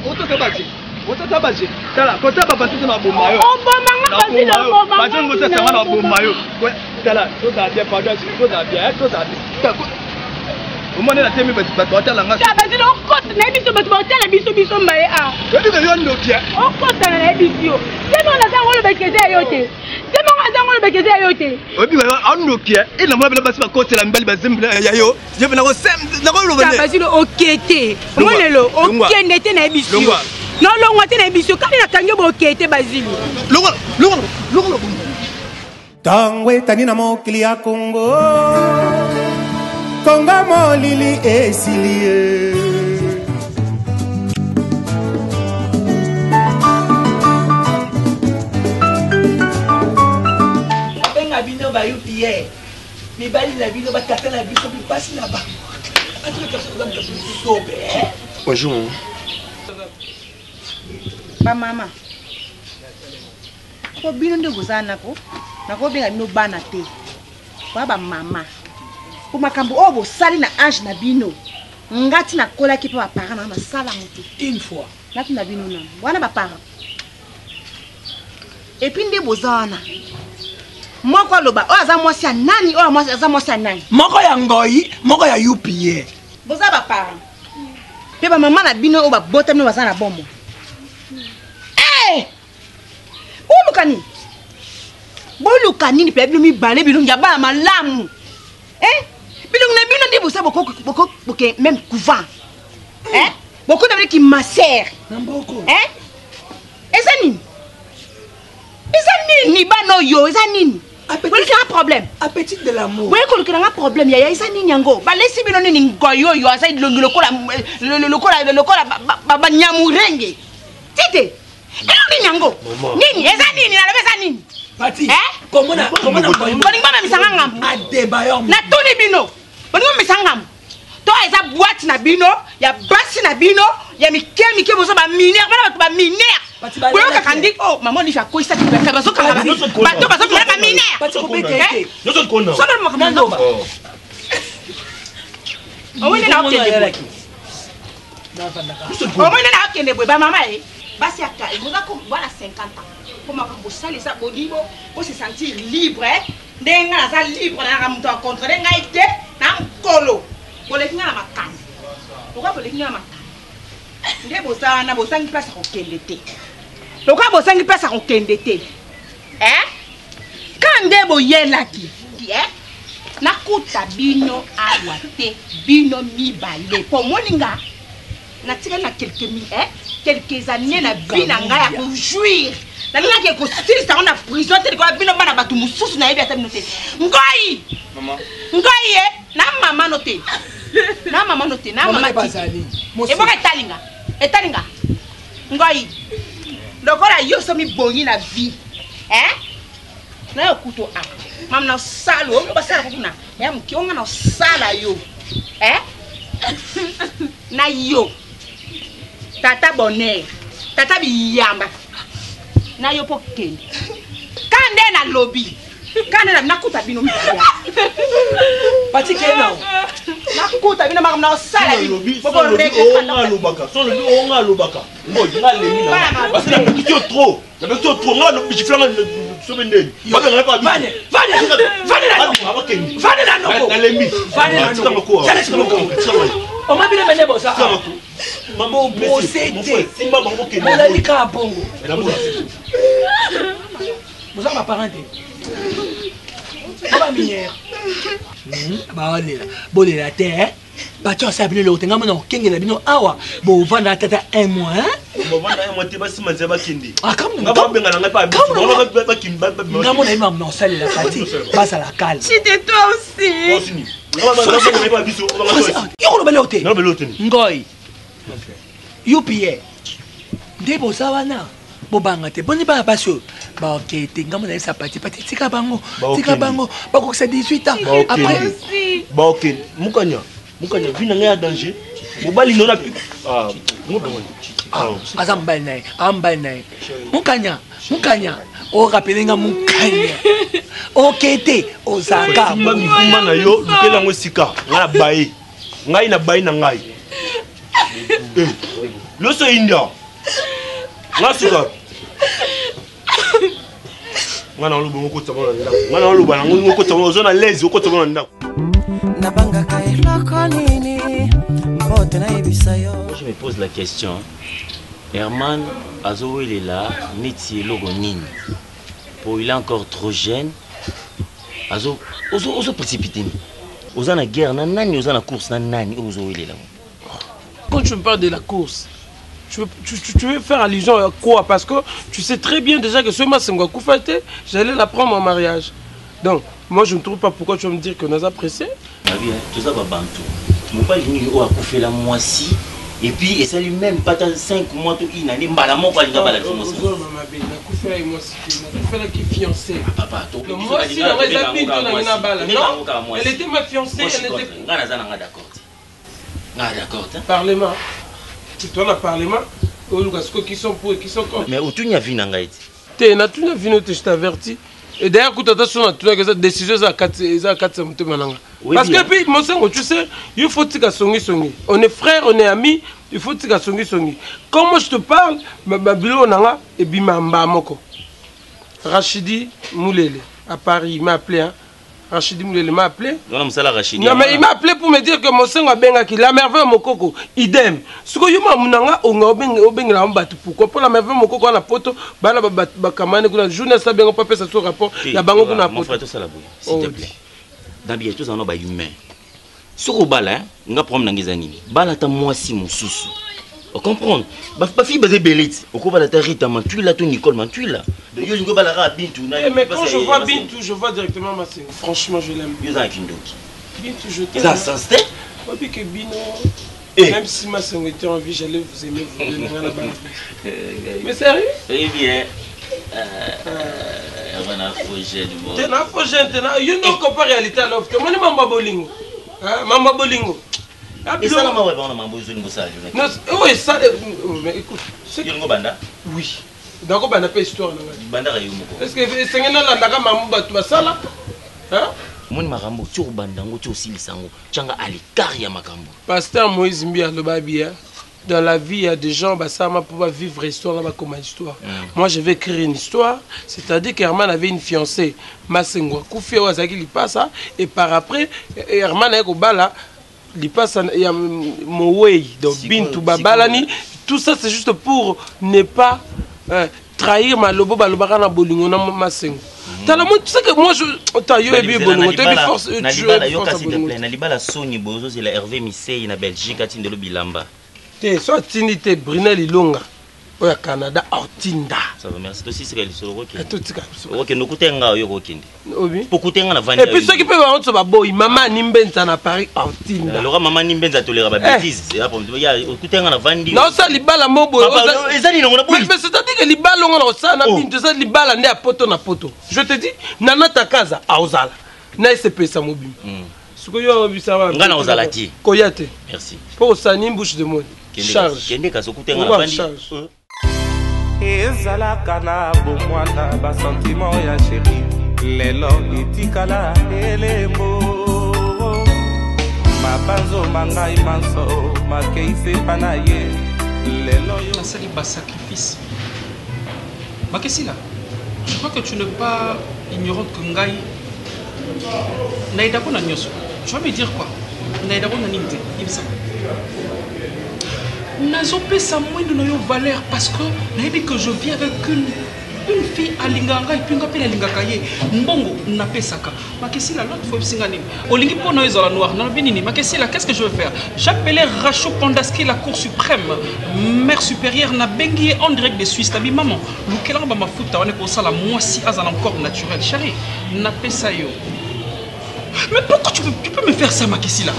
oto sabati otata baje tala kota baba tete na bomba yo oboma nga bazilo oboma baje ngosa sanga na bomba yo tala to da bien pardon to da bien omone na temi bato tala nga bazilo okota na biso bato batala biso mbaye yebi ke yo ndokia okota na biso temo na zango lo bekeze yote temo na zango lo bekeze yote obi wa andokia ina mo bela basi bakotela mbali bazembela ya yo je na ko sem na ko lo bele bazilo okete monelo okende te na biso non longo te na biso kali na kanyo bokete bazilo longo tango etani na mokili ya Congo konga molili esilie abenga bino ba UPA mibali na bino batata na biso bipasi na ba bonjour ba mama ko bino nde bozana ko nako benga bino bana te ba mama ko makambo o bo sali na âge na bino ngati na kola ki pa parents na sala moto une fois ngati na bino na wana ba parents et puis nde bozana moko loba o aza mwasi ya nani o aza mwasi ya nani moko ya ngoi moko ya UPA boza ba parents pe ba mama na bino o ba botami baza na bombo Bolukani. Bolukani ni pe bino mi balé bino ya ba malamu. Bino na bino ndi bosa boko même couvent. Beaucoup de qui massèrent. Namboko. Ezanini. Ezanini bano yo, ezanini. Wala ki un problème. Appétit de l'amour. Wala ko un problème ya ezanini yango. Ba lesi bino ni ngoyo yo asa lokola ba nyamurenge. Tite. Nini yango? Nini? Eza nini? Na lobe eza nini? Pati. Komona. Boni ngoma misanga ngam. Adeba yo. Na tuni bino. Boni ngoma misanga ngam. To eza boîte na bino, ya basi na bino, ya mike bozo ba mineur, ba mineur. Boyo kakandi oh maman ni fa ko isa ki ba bazo kala ba. Bato bazo kala ba mineur. Pati ko beke. Yoso kona. Sono mo kamando ba. Omwe na okende. Omwe na okende boy ba mama basi aka ngoza ko bana 50 ans pour makambo sali sa bodibo pour se sentir libre ndenga za libre na ramuto contrôler ngai te na nkolo bolekinga na makambo lokola bolekinga na makambo nde bosana bosangi place kokende te lokola bosangi place kokende te ka nde boyelaki nakuta bino awa te bino mibale po moninga natika na quelques années na bina nga ya kojouir nalingaki ekosilisa ngo na prison te likola bino bana bato mosusu nayebi ata bino te ngoi na mama no te na mama no te na mama eboka etalinga ngoi lokola yo so mibongi na vie na yo kuto a mam na salo o basala ko kuna ya mkionga na sala yo na yo tata bonheur tata biyamba na yo pokende kande na lobby kande na nakuta bino mbia pati kena nakuta bino makam na sala yo boko reke nga lobaka so lobi o nga lobaka ngoji nga lemi na parce que na kitio trop na betio trop nga no bishiflanga sobe ndeni baka na pa vane na noko na lembi vane na noko o mabile mene bosa mambo bosete simba mambo kende molalika bongo bosa ma parente ba minière ba bolela te bato sabine lo tenga mona kengela bino awa bo vanda tata 1 mois bo vanda 1 mois te basi manze bakindi nga ba benga na pa ba bakindi nga mona ima mna osali la partie basa la calme c'était toi aussi yo lo belote ngoi UPA ndebo sawana bobanga te boni ba pasio ba okete nga mona esa partie tika bango ba ko 18 ans après ba okete mukanya vina nga ya danger mobali nona azambali naye mukanya o rapelenga mukanya okete ozaka mima na yo lukela ngo sika nga bae ngai na bae na ngai loso india nga sika nga na lubo ngoko tsama na ndako nga na lubo ngoko tsama ozona lezi ngoko tsama na ndako nabangaka eloko nini mbote nayebisa yo. Je me pose la question, Herman azowelela neti eloko nini po il est encore trop jeune ozo précipité oza na guerre na nani oza na course na nani ozowelela. Quand tu me parles de la course, tu veux faire allusion à quoi? Parce que tu sais très bien déjà que ce Masengo Koufate, j'allais la prendre en mariage. Donc, moi je ne trouve pas pourquoi tu vas me dire que nous avons pressé. Ah oui, tout ça va bantou. Tu ne peux pas venir au Koufé la moitié. Et puis, et ça lui-même, pas dans 5 mois, tout il a dit, malamon, pas de la moi qui est fiancée. Papa, moi aussi, elle était ma fiancée, elle était. D'accord. D'accord. Parlement. Tu dois la parlement. Qui sont pour et qui sont contre. Mais où tu n'y as vu n'angaït? Tu n'as vu je t'avertis. Et d'ailleurs, quand tu as cette décision, ça a 4 parce que puis, mon sang, tu sais, il faut que tu songi. On est frères, on est amis, il faut que tu songi. Comme moi je te parle, Babilo Nanga et Bimamba Moko. Rachidi Moulele, à Paris, il m'a appelé. Rachidi Moulele m'a appelé. Non, mais il m'a appelé pour me dire que mon sang a benga qui la merveille Mokoko, idem. Ce que yuma munanga onga obenga mbatu pourquoi pour la merveille Mokoko na poto bana bakamane kuna journée ça benga pas ça sur rapport ya bango kuna poto. Mon frère tout ça la boue, s'il te plaît. D'habitude tous en ba humain. Sur bala nga problème na ngizanini. Bala ta moi si mon sousou. On comprend. Ba fille basé belite. Oko bala ta Rita man tu la to Nicole man tu la. Yo ngo bala ra Bintou na. Mais quand je vois Bintou, je vois directement ma sœur. Franchement, je l'aime. Yo za kindoki. Bintou, je t'aime. Ça sens tête. Depuis que Bino, même si ma sœur était en vie, j'allais vous aimer, vous donner la balle. Mais sérieux? Eh bien. On a fauché du monde. Tu n'as fauché, tu n'as. You know qu'on peut réalité à l'offre. Moi, je m'en bats bolingo. Mamba bolingo. Et ça, on a mambo bolingo ça. Oui, ça. Mais écoute. C'est que banda. Oui. Donc, on a pas histoire. Banda rayumoko. Est-ce que c'est un an là, mambo battu ça là? Hein? Moni makambo tu bandango tu aussi lisango. Tchanga alikari ya makambo. Pasteur Moïse Mbia le babia. Dans la vie, il y a des gens, ça m'a pour vivre histoire là-bas comme une histoire. Moi, je vais écrire une histoire, c'est-à-dire qu'Herman avait une fiancée, Masengo Koufi Wazaki li passe et par après Herman a eu bala Lipasa il y a Mowei donc Bintu Babalani, tout ça c'est juste pour ne pas trahir ma lobo balobaka na bolingo na masengo. T'as la tu sais que moi je t'as eu bien bolingo, t'as eu force tu na libala Sony Bozo c'est la Hervé Misei na Belgique atinde lo bilamba. Te soit tinité Brunel Ilonga. Au Canada, Ortinda. Ça va, merci. Aussi, c'est le ok, nous coûtons un euro. Pour coûter un avant. Et puis ceux qui peuvent avoir ce baboy, maman Nimbenza na Paris, Ortinda. Alors, maman Nimbenza tolère ma bêtise. C'est là pour me dire, coûter un avant. Non, ça, les balles à mobo. Mais c'est-à-dire que les balles ont ça, ça, les balles à poto na poto. Je te dis, Nana Takaza, à Ozala. Na SCP Samobi. Ce que yo bisaba. Ngana Ozalati. Koyate. Merci. Pour ça, ni bouche de mot. Charge. Kende ka sokuté ngana bandi. ezalaka na bomwana basentiment ya sheri lelo etikala elembo mabanzo mangai manso makeise pana ye lelo yo nasali basacrifice Makesila, je crois que tu n'es pas ignorante que ngai naidako na nyoso. Tu vas me dire quoi? Naidako na nimte ibisa. Nazopesa moins de nos valeurs parce que je vis avec une fille à Linganga et puis une appelle à Lingakaye. Mbongo n'a pas ça. Makesila, l'autre fois, c'est un Olingi pour nous, la noire. Makesila, qu'est-ce que je veux faire? J'appelais Rachou Pandaski, la Cour suprême, mère supérieure, n'a bengi en direct de Suisse. Tabi maman, l'oukelan ba ma fouta, on est pour ça la moitié à un corps naturel. Chérie, n'a pas ça yo. Mais pourquoi tu peux me faire ça, Makesila?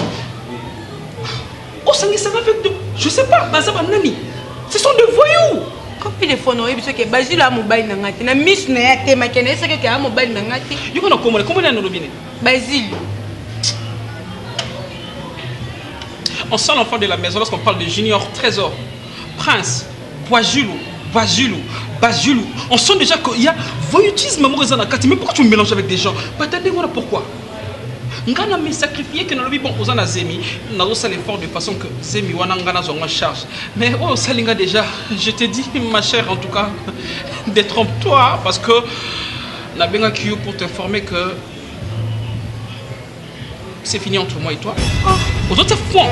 Oh, ça va avec de. Je sais pas, ce sont des voyous. Combien de fois nous avons dit que Basile a mobile nangati, na miss na yate makene ese que a mobile nangati. You connais comment on a nobiné? Basile. On sent l'enfant de la maison lorsqu'on parle de Junior, Trésor, Prince, Boisjulou, Basjulou. On sent déjà qu'il y a voyoutisme amoureux dans la carte. Mais pourquoi tu me mélanges avec des gens? Attendez-moi pourquoi? Ngana me sacrifié que nous bon aux Zemi, nous avons fait l'effort de façon que Zemi Wanangana soit en charge. Mais oh Salinga déjà, je te dis ma chère en tout cas, détrompe-toi parce que n'a bien qui pour t'informer que c'est fini entre moi et toi. Aux autres c'est fond.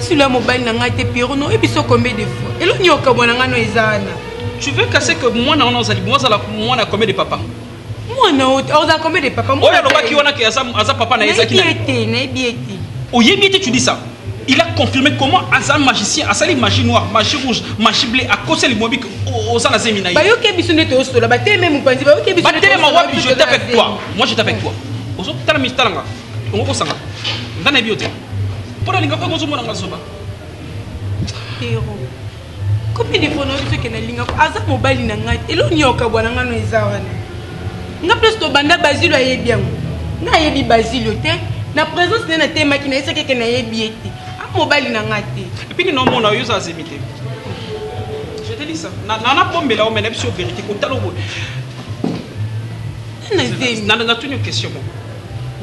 Si le mobile n'a été pire non et puis ça combien de fois. Et l'on y a comme on ezana. Tu veux casser que moi na moi na combien de papa? Moi non, on a combien de papa? Moi on a qui on a qui Aza papa na Ezaki. Oh yebité tu dis ça. Il a confirmé comment Azam magicien, Asali magie noire, magie rouge, magie bleue à cause les mobile aux Zanazemi na. Ba yo ke bisone to sto la ba te même panzi ba yo ke bisone. Ba te ma wapi je t'aime avec toi. Moi je t'aime avec toi. Ozo tala mi talanga. On ko sanga. Ndana biote. Pour linga ko zo mona ngazoba. Pero. Combien de fois nous avons dit que na linga Azam mobile na ngai. Elo nyoka bwana ngano ezawana. Na plus to banda Basile ayebi yango. Na yebi Basile te. Na présence de na tema ki na ese ke na yebi ete. A mobile na ngati. Et puis non mon ayo za zemité. Je te dis ça. Na pombe là on mène sur vérité ko talo bo. Na tu une question bon.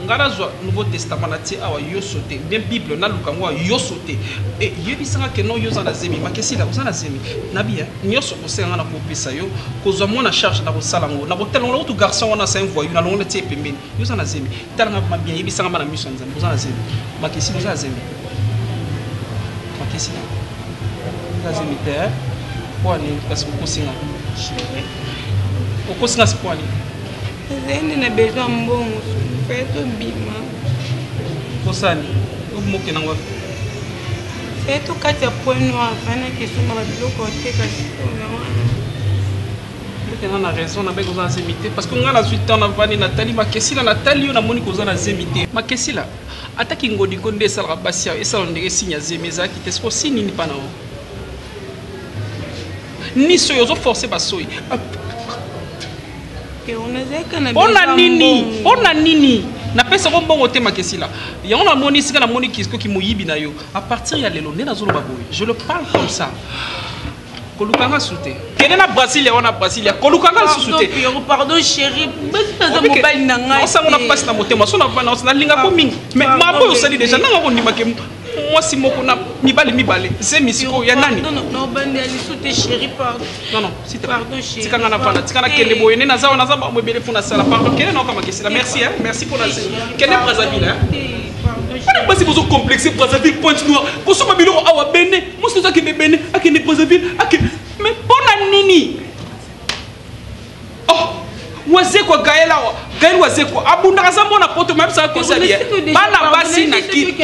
Ngara zo Nouveau Testament na ti awa yo sauté. Bien Bible na lukango yo sauté. Et yebi sanga ke non yo za na zemi. Makesila za na zemi. Na bien nyoso ko senga na ko pesa yo ko zo mo na charge na ko salango. Na ko telon lo tout garçon on a 5 voyous na lo ti pembeni. Yo za na zemi. Talanga ma bien yebi sanga na mission za na zemi. Makesila za zemi. Makesila. Za zemi te. Kwani parce que ko senga. Ko senga spwani. Zende na besoin mbongo. Feto bima. Kosani, umoke na wapi? Feto kati ya point noir, fana kesuma ba biloko teka sona wana. Peut-être on a raison na beko za zemité parce que ngana 8 ans na vani Nathalie Makesila Nathalie yo na moni ko za na zemité. Makesila ataki ngodi ko nde sala basia e sala ndenge sinya zemeza ki tesko sini ni pana. Ni so yo zo forcer basoyi. Ona nini na pesa ko mbongo te Makesila ya on a moni sika na moni kisko ki moyibi na yo à partir ya lelo ne na zolo baboy je le parle comme ça kolukanga souté kene na Brésil ya on a Brésil ya kolukanga souté pardon chérie basi za mobile na ngai on sa on a passe na motema so na vana on na linga ko mingi mais mambo yo sali déjà na ko ndima ke Moi, si mon qu'on a mibale. C'est misiko, ya nani? Non, ben, elle est chérie, pardon. Non, s'il te plaît. Pardon, chérie. Si kana fana, si kana kende boyene na za mo bele funa sala. Pardon, kende na kama kesila. Merci hein. Merci pour la scène. Kende Brazzaville hein. Pardon. Pas si vous complexé Brazzaville Pointe Noire. Ko so mabilo awa bene. Mo so za kende bene, akende Brazzaville, mais bona nini? Oh, waze kwa Gaël waze kwa abunda za mona poto même ça ko sali. Bana basi na ki.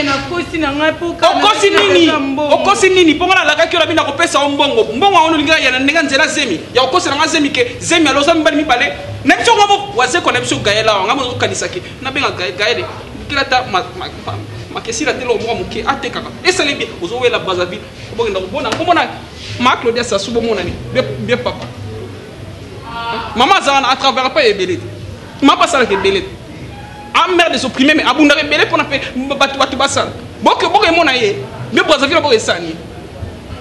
Okosi nini pongola la kakio la bina ko pesa mbongo. Mbongo ono linga ya ndinga nzela zemi. Ya okosi na zemi ke zemi aloza mbali mibale. Nepso ngabo waze ko nepso Gaël ngamo kanisa ki. Na benga Gaël. Kilata ma kesila telo mo muke ateka. Esale bi ozo wela Brazzaville. Obonga ndabona komona ma Claudia Sasubo mona ni. Bien papa. Maman Zana à travers pas ébélé. Ma pas ça que ébélé. En mère de supprimer mais abunda ébélé pour na fait batu basal. Boke mon aye. Mais Brazzaville boke sani.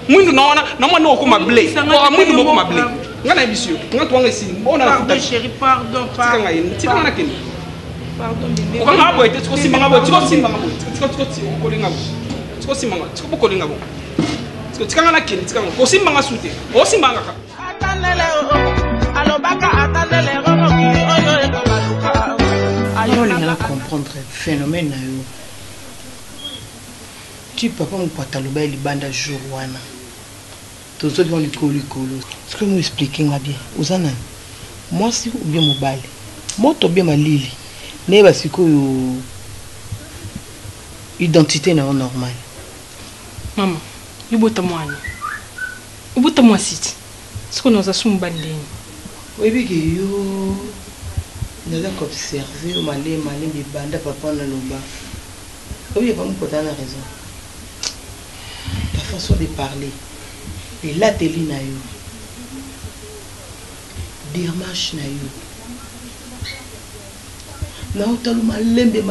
Mundu na mwana ko mablé. Ko mundu moko mablé. Ngana bisio. Ngana twanga si. Pardon chérie, pardon. Tika na keni. Pardon bébé. Ko ngabo ete tiko simba ngabo, tiko simba ngabo. Tiko ko lingabo. Tiko simba ngabo, tiko ko lingabo. Tika ngana keni, tika ko simba ngasute. O simba ngaka. On a comprendre phénomène. Tu papa mon pataloba il banda jour wana. Tous autres vont lui coller. Ce que nous expliquer bien. Osana. Moi si ou bien mobile. Moi to bien ma lili. Ne ba siko yo identité na normal. Maman, yubota mwani. Ubota mwasiti. Siko noza sumbandeni. Oui bien que yo nous avons observé au malé de banda papa na loba. Oui, pas mon côté a raison. Ta façon de parler. Et là teli na yo. Démarche na yo. Na utalu malembe.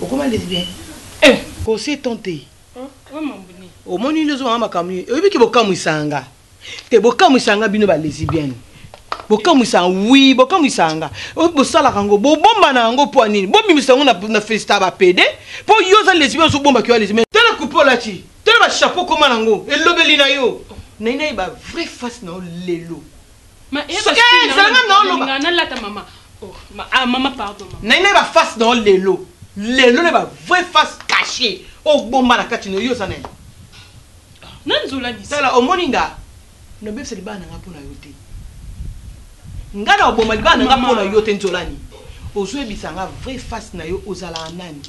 O comment les bien? Ko se tenté. O moni lezo ma kamu. O bi ki bokamu isanga. Te bokamu isanga bino ba lesbienne. Bokamuisa oui bokamuisanga bosala kango bomba na ngo po nini bomimisa ngo na festa ba PD po yoza lesbiens so bomba kyo lesbiens tela kupola chi tela ba chapeau koma nango elobeli na yo naina ba vrai face na lelo ma eba na lata mama oh mama pardon naina ba face na lelo ne ba vrai face caché o bomba na kati no yo sana nanzula ni sala o moninga no befse libana ngapo na yote ngana oboma libana nga pona yo te nzolani ozwebisanga vrai face na yo ozala nani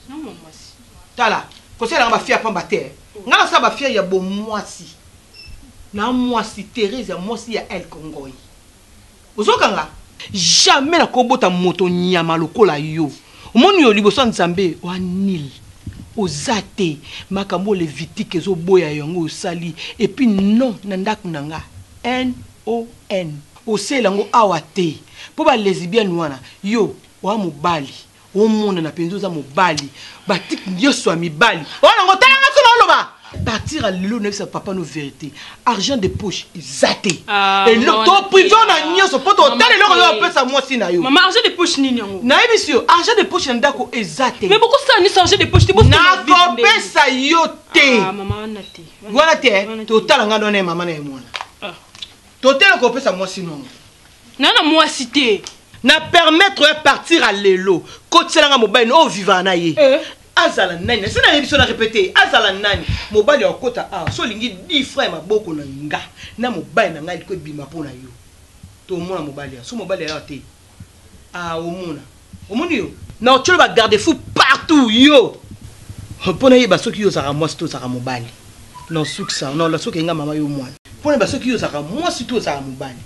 non mwasi tala kosela nga bafia pamba te ngana sa bafia ya bo mwasi na mwasi Thérèse ya mwasi ya El Congoy ozokanga jamais na kobota moto nyama lokola yo omoni yo liboso nzambe wa nil ozate makambo le vitike zo boya yango osali et puis non na ndaku nanga NON oselango awate po ba lesbienne wana yo wa mobali o mona na penzo za mobali batik nyoso a mibali wana ngotalanga solo loba partir à lelo na sa papa no vérité argent de poche zate et le to prison na nyoso poto tele loko yo pesa mwasi na yo mama argent de poche nini yango na ebisio argent de poche ndako ezate mais beaucoup ça ni argent de poche tibo na ko pesa yo te mama wana te wana te to talanga no na mama na emona totel ko pesa mwasi no nana mwasi te na permettre de partir à lelo kotelanga mobile no vivant na ye azala nani c'est na émission na répéter azala nani mobile ya kota so lingi 10 frères maboko na nga na mobile na ngai ko bima pona yo to mona mobile so mobile ya te omoni yo na otelo ba garder fou partout yo pona ye ba soki yo saka mwasi to saka mobile non suksa non la soki nga mama yo mwana pona ba soki yo saka mwasi to saka mobile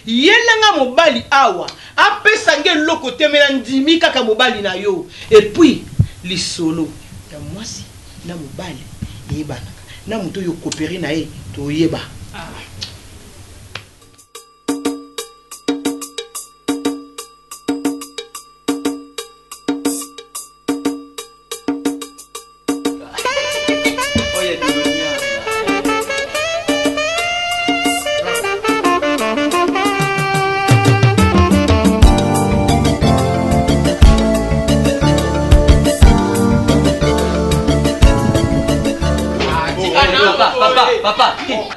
yelanga mobali awa apesa nge loko temela ndimi kaka mobali na yo et puis lisolo ya mwasi na mobali yebana na muto yo coopérer na ye to yeba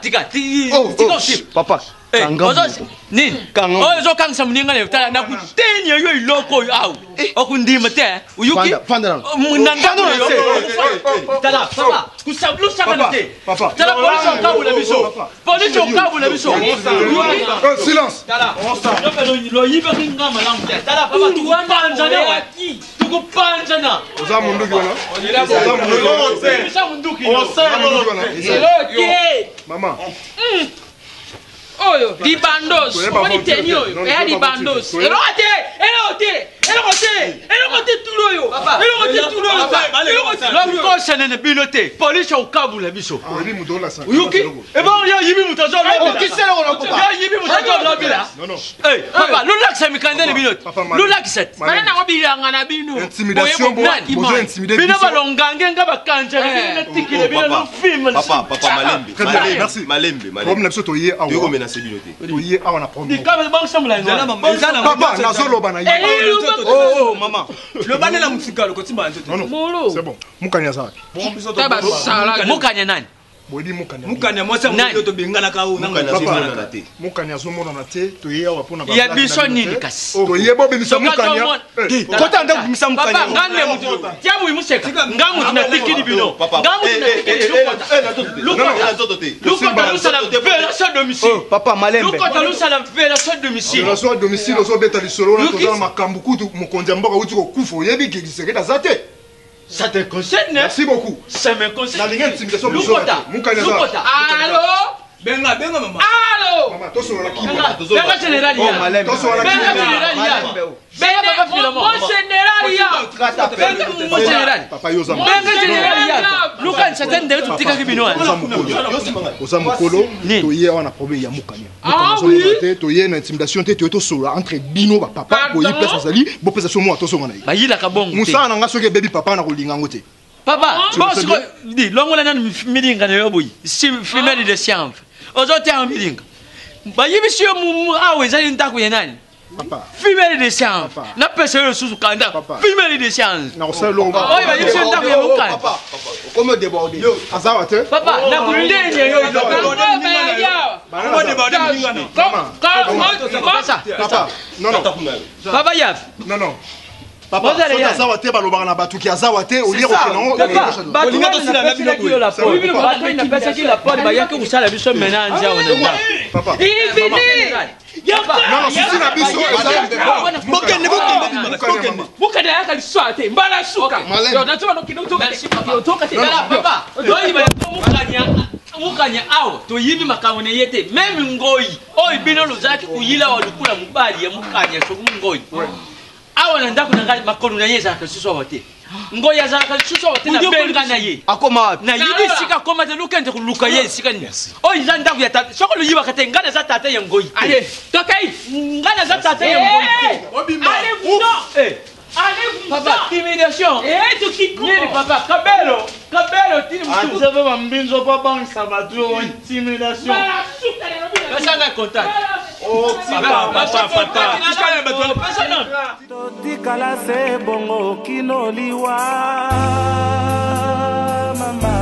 Tika. Papa. Nini? Oh, zo kang samninga le tala na kutenya yo iloko au. Okundima te. Uyuki? Fanda. Munangano yo. Tala, papa. Kusablu sakante. Papa. Tala police okabula biso. Police okabula biso. Silence. Tala. Yo pelo lo yiba kinga malangu te. Tala papa tu wanja na waki. Tukupanja na. Oza munduki wana. Oza munduki. Mama. Oyo, libandos. Comment il tenu oyo? Eh libandos. Elote tout loyo. Elote tout loyo. L'homme ne biloté. Police au kabula biso. Uyuki? Eh ben ya yibi mutazo la. Qui c'est là on a pas? Ya yibi mutazo la bila. Non. Eh, papa, l'olak ça me kandele bilote. L'olak set. Bana na ngobilanga na bino. Intimidation bon, vous intimider biso. Bina balongange ngaba kanja na tikile bina no film. Papa, Malembe. Merci. Malembe. Comme l'abso toyé awa. Yo menacer bilote. Toyé awa na prendre. Dikaba ba samula ngana. Papa, nazolo bana yi. Oh, maman. Le bané la musika le kotimba nzoto. Non. C'est bon. Mukanya ça. Mukanya nani? Mukanya mwasa mwoto bengana ka u nanga na te. Mukanya zo mona na te toyé awa pona ba. Ya biso nini kasi? Toyé bo bimisa mukanya. Kota nda kumisa mukanya. Papa ngande mutu. Tiamu imuseka. Ngamu tunatikini bino. Ngamu tunatikini Lukota lusala violation domicile. Papa Malembe. Lukota lusala violation domicile. Violation domicile ozo beta lisolo na toza makambu kutu mukonzi mboka uti ko kufa yebi kigiseketa zate. Ça te concerne? Merci beaucoup. Ça me concerne. La ligne intimidation Lukota. Allô? Benga maman. Allô? Maman toso la kibo. Benga général ya. Toso la kibo. Benga général ya. Benga papa finalement. Mon général ya. Mon général. Papa yoza. Benga général ya. Luka nchata ndele tutika kibino. Oza mukolo toye wana problème ya mukanya. Ah oui. Toye na intimidation te to sola entre bino ba papa boyi place azali bo pesa so mo atoso ngana. Ba yila ka bongo. Musa na nga soke baby papa na kolinga ngote. Papa, boss ko di longola nan milinga na yoboyi. Si femelle de science. Ozote en milinga. Ba yibisio mu awe zali ndako yenani. Papa. Femelle de science. Na pesa yo susu kanda. Femelle de science. Na osalo ngo. Oyi ba yibisio ndako yemuka. Papa. Comment déborder? Azawa te. Papa, na kundenye yo ilo. Comment déborder milinga na? Papa. Non. Papa yaf. Non. Papa, azawa te balobaka na batu ki azawa te au lire au kenon. Papa, tu na pesa ki la porte. Papa, na pesa ki la porte ba yake kusala biso menanje awo na. Papa. Il est fini. Non, si na biso Bokende. Mukada yaka liswate mbala suka. Yo natuma no kidogo. Merci papa. Toka te dala papa. Doi ba mukanya awo to yibi makamone yete même ngoi. Oyi bino lozaki kuyila walukula mubali ya mukanya so ngoi. Awa na ndako nanga makolo na yeza ka suso wote. Ngoya za ka suso wote na benga na ye. Akoma wapi? Na yibi sika koma te lukente ku luka ye sika ni. O iza ndako ya tata. Soko luyiba kate ngana za tata ya ngoi. Allez, toka hi. Ngana za tata ya ngoi. Allez, vous papa, intimidation. Tu quittes. Nini papa, kabelo tini mtu. Vous avez mbinzo papa nsabatu intimidation. Pesa na contact. Oh, papa. Totikala se bongo kinoliwa mama.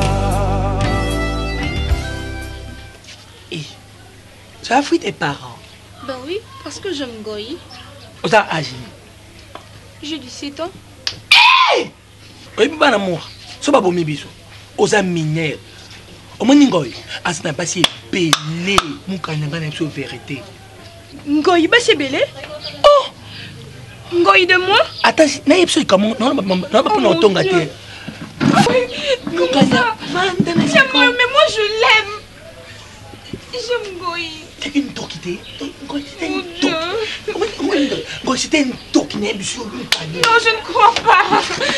Tu as fui tes parents? Ben oui, parce que j'aime Goyi. Aux âge. J'ai 17 ans. Oui, mais bana moi. So ba bomi biso. Aux mineurs. Au moningoy, as na passé belé, mukanya ngana so vérité. Ngoyi ba c'est belé? Oh! Ngoyi de moi? Attends, na yepso comment non pas pour tonga te. Mukanya, mais moi je l'aime. J'aime Ngoyi. T'es une toquité. Ngoyi c'était une toquité. Ngoyi c'était une toquité. Non, je ne crois pas.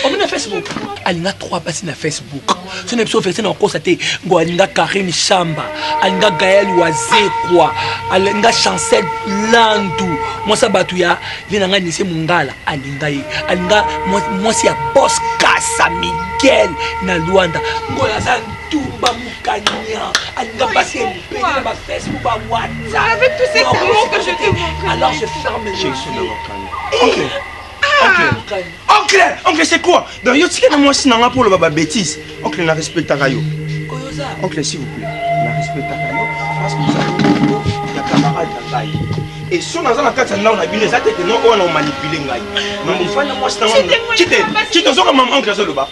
On a Facebook. Alinga 3 passes na Facebook. Ce n'est pas fait, on constaté. Ngo alinga Karim Chamba, alinga Gaël Wazekwa, alinga Chancel Landu. Moi ça batuya, vinanga nise mungala alinga yi. Alinga moi c'est boss Kasa Miguel na Luanda. Ngo ya Tumba Mukanya. Alinga passer na Facebook ba WhatsApp. Avec tous ces mots que je te montre. Alors je ferme les yeux. Oncle, c'est quoi? Donc, yo tike na moi sinanga pour le baba bêtise. Oncle, na respecte ta yo. Oncle, s'il vous plaît, na respecte ta yo. face nous ya camarade na ngai et so naza na kati na bino eza tete no oyo na manipule ngai mais mofanda mwasi na kite ozoka mama oncle azoloba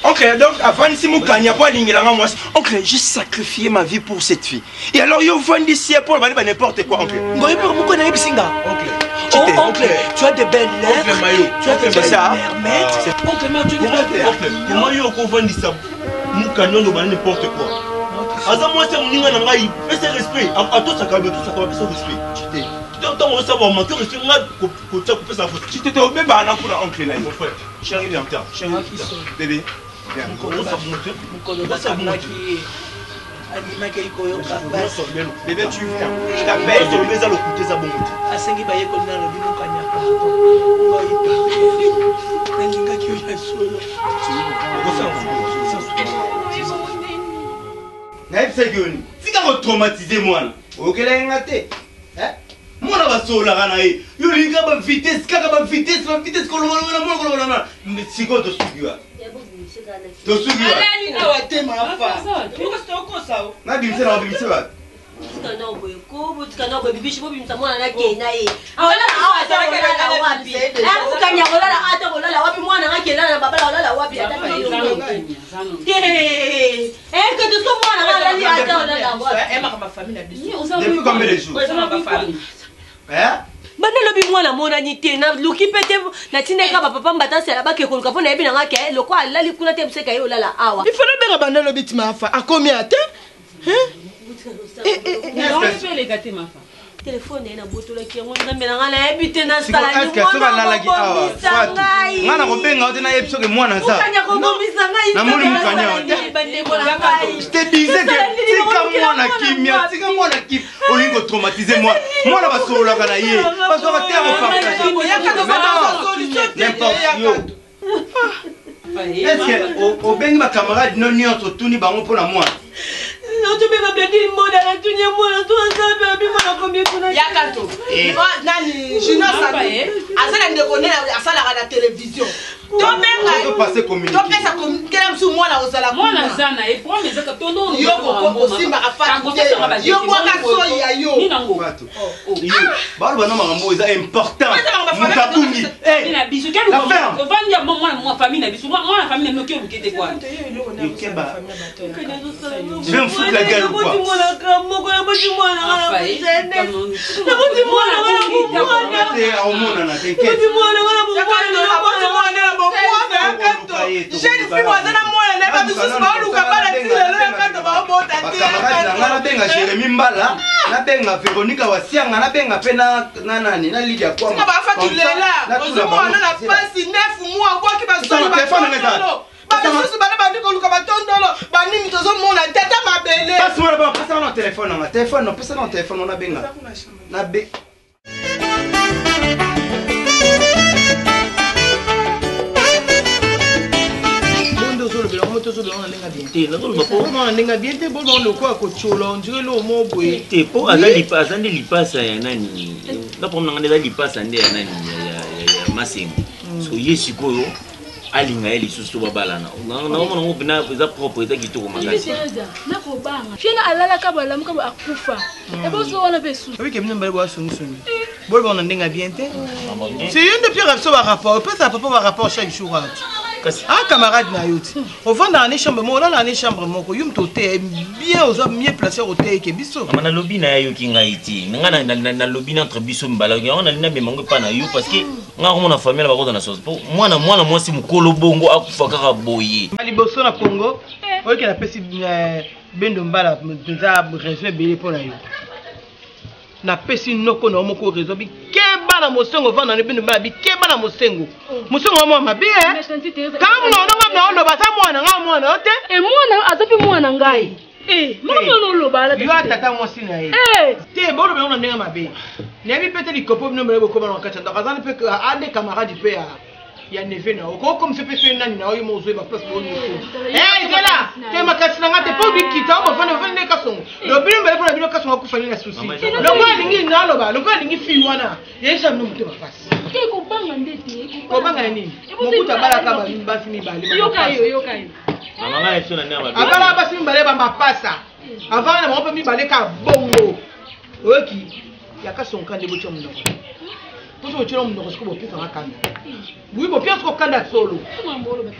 oncle donc avant si mukanya po alingelanga mwasi oncle j'ai sacrifié ma vie pour cette fille et alors yo vandi si pour bali ba n'importe quoi oncle ngoyi pour moko na yebisinga oncle oncle tu as de belles lèvres oncle mayo tu as de belles ça lèvres oncle mayo tu es oncle comment yo ko vandi ça mukanya no ba n'importe quoi aza mwasi muninga na ngai pesa respect atosaka pesa respect donc on va savoir manquer respect nga ko tsa ko pesa faute tu te obeba na pour oncle là mon frère chérie viens chérie bébé viens bébé tu viens je t'appelle je vais à l'écouter ça bon asengi baye ko na lobi ko kanya ka ninga ki ya solo nayebisekoni tika kotraumatize mwana okelenga te mwana basolaka na ye yo linga bavitese kaka bavitese kolobana mwana kolobana sikoyo tosukiwa nabimisa na babimisa bato bana lobi mwana monani te na luki pete na tineka bapapa mbatasela bakekoluka mpo na yebi nanga ke loko alali kuna te buseka ye olala awa ifana benga bana lobi ti mafa akomi ate telefone na botolaki yango nzambe na nga nayebi te na ngana kobenga te nayebi soki mwana za namoni mukanya te disais que tika mwana kimia olingi kotraumatize mwana basololaka na ye bazwaka te akopartage estce obengi bacamarade no nyonso otuni bango mpona mwana otubeka bladili moda na tunya mwana tuasabe abimona combien kuna yakato nani jinosa azala ndekone asalaka na télévision topesa kela mosu mwana ozala yokosimbaka fayobwaka soi ya yo baloba na makambo eza important mutabungi je vais me foutre la gueule ou quoi? nabenga Jérémy Mbala nabenga Véronica Wasianga nabenga pe na nani na Lydia kwa basusu bana bandi koluka batondolo banimi tozomona tata mabele pesa na telefone nanga telefone pesa na telefone na benga na be bondo solo bela moto solo na ndinga biente na solo bapo na ndinga biente bo bondo kwa kochola njire lo mobwe te po azali lipasa ya nani na pomna ngandela lipasa nde ya nani ya masengo so yesikoyo alinga eli susu babalana naomona ngo bina za propriété kitoko makasi nakobanga fiena alala ka balamu ka akufa eboso wana pesu oui que mnembale bo asoni soni bo bona ndinga bien te c'est une de pire so ba rapport peut ça papa ba rapport chaque jour ah camarade na yoti on va dans les chambres mo dans les chambres moko yum to te bien aux mieux placé au te ke biso mana lobi na yo ki ngaiti ngana na lobi entre biso mbala on a lina memango pa na yo parce que nga ko mona famille ba ko na chose po mwana mwasi mukolo bongo akufa kaka boye liboso na Congo oyo ke na pesi bendo mbala nza raison belé pour na yo na pesi noko na moko réseau bi keba na mosengo vana na bino bala bi keba na mosengo mwa mabe kama na lo basa mwana nga mwana ote e mwana azapi mwana ngai mama lo bala yo atata mwasi na ye te bolo be ona ndenga mabe na bi pete likopo bino mbele ko bana kata ndakazana pe ade camarade pe ya neve na oko comme se pese nani na oyo mozo ba place boni voilà te makasi na ngate po bikita o bafane bafane ka songo lo bino mbele pona bino ka songo ku fanya na susi lo kwa lingi ngalo ba lo kwa lingi fi wana yesha no mute ba fasi te ko banga ndete ko banga nini mokuta bala ka ba basi mi bale yo kayo mama ngana sona na ba abala basi mi bale ba mapasa Avant, on peut me balayer à bongo. Ok. Il y a qu'à son camp de bouchon. Pour ce que tu as dit, on peut faire un camp. Oui, on peut faire un camp solo.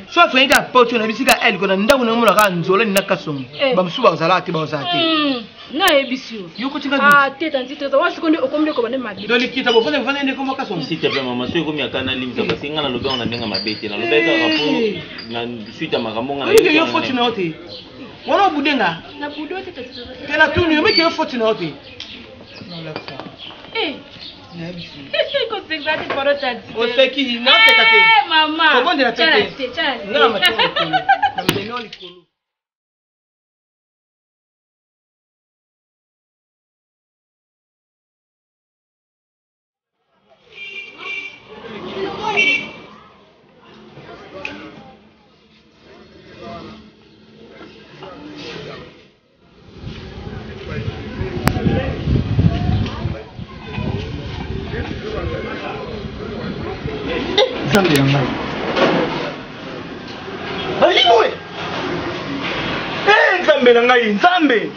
Soit fait un pote, on a vu si elle qu'on a ndabu na mula kan zola ni nakason. Bamsu ba zala ati ba zati. Na ebisio. Yoko tinga. Ah, teta ntita wa sikondi okomle ko bane madi. Doli kita bo fane fane ndeko makason. Si te pe mama so ko mi akana limza basinga na lobe on ndenga mabete na lobe ka raporo na suite ya makambo nga na yo foti na ote. Wana budenga. Na budo teta teta. Tena tuni yo meke yo foti na ote. Oseki, na tekate. Mama. Comment de la tête? Non, mais Nzambe ya ngai. Aliwe. Nzambe na ngai, Nzambe.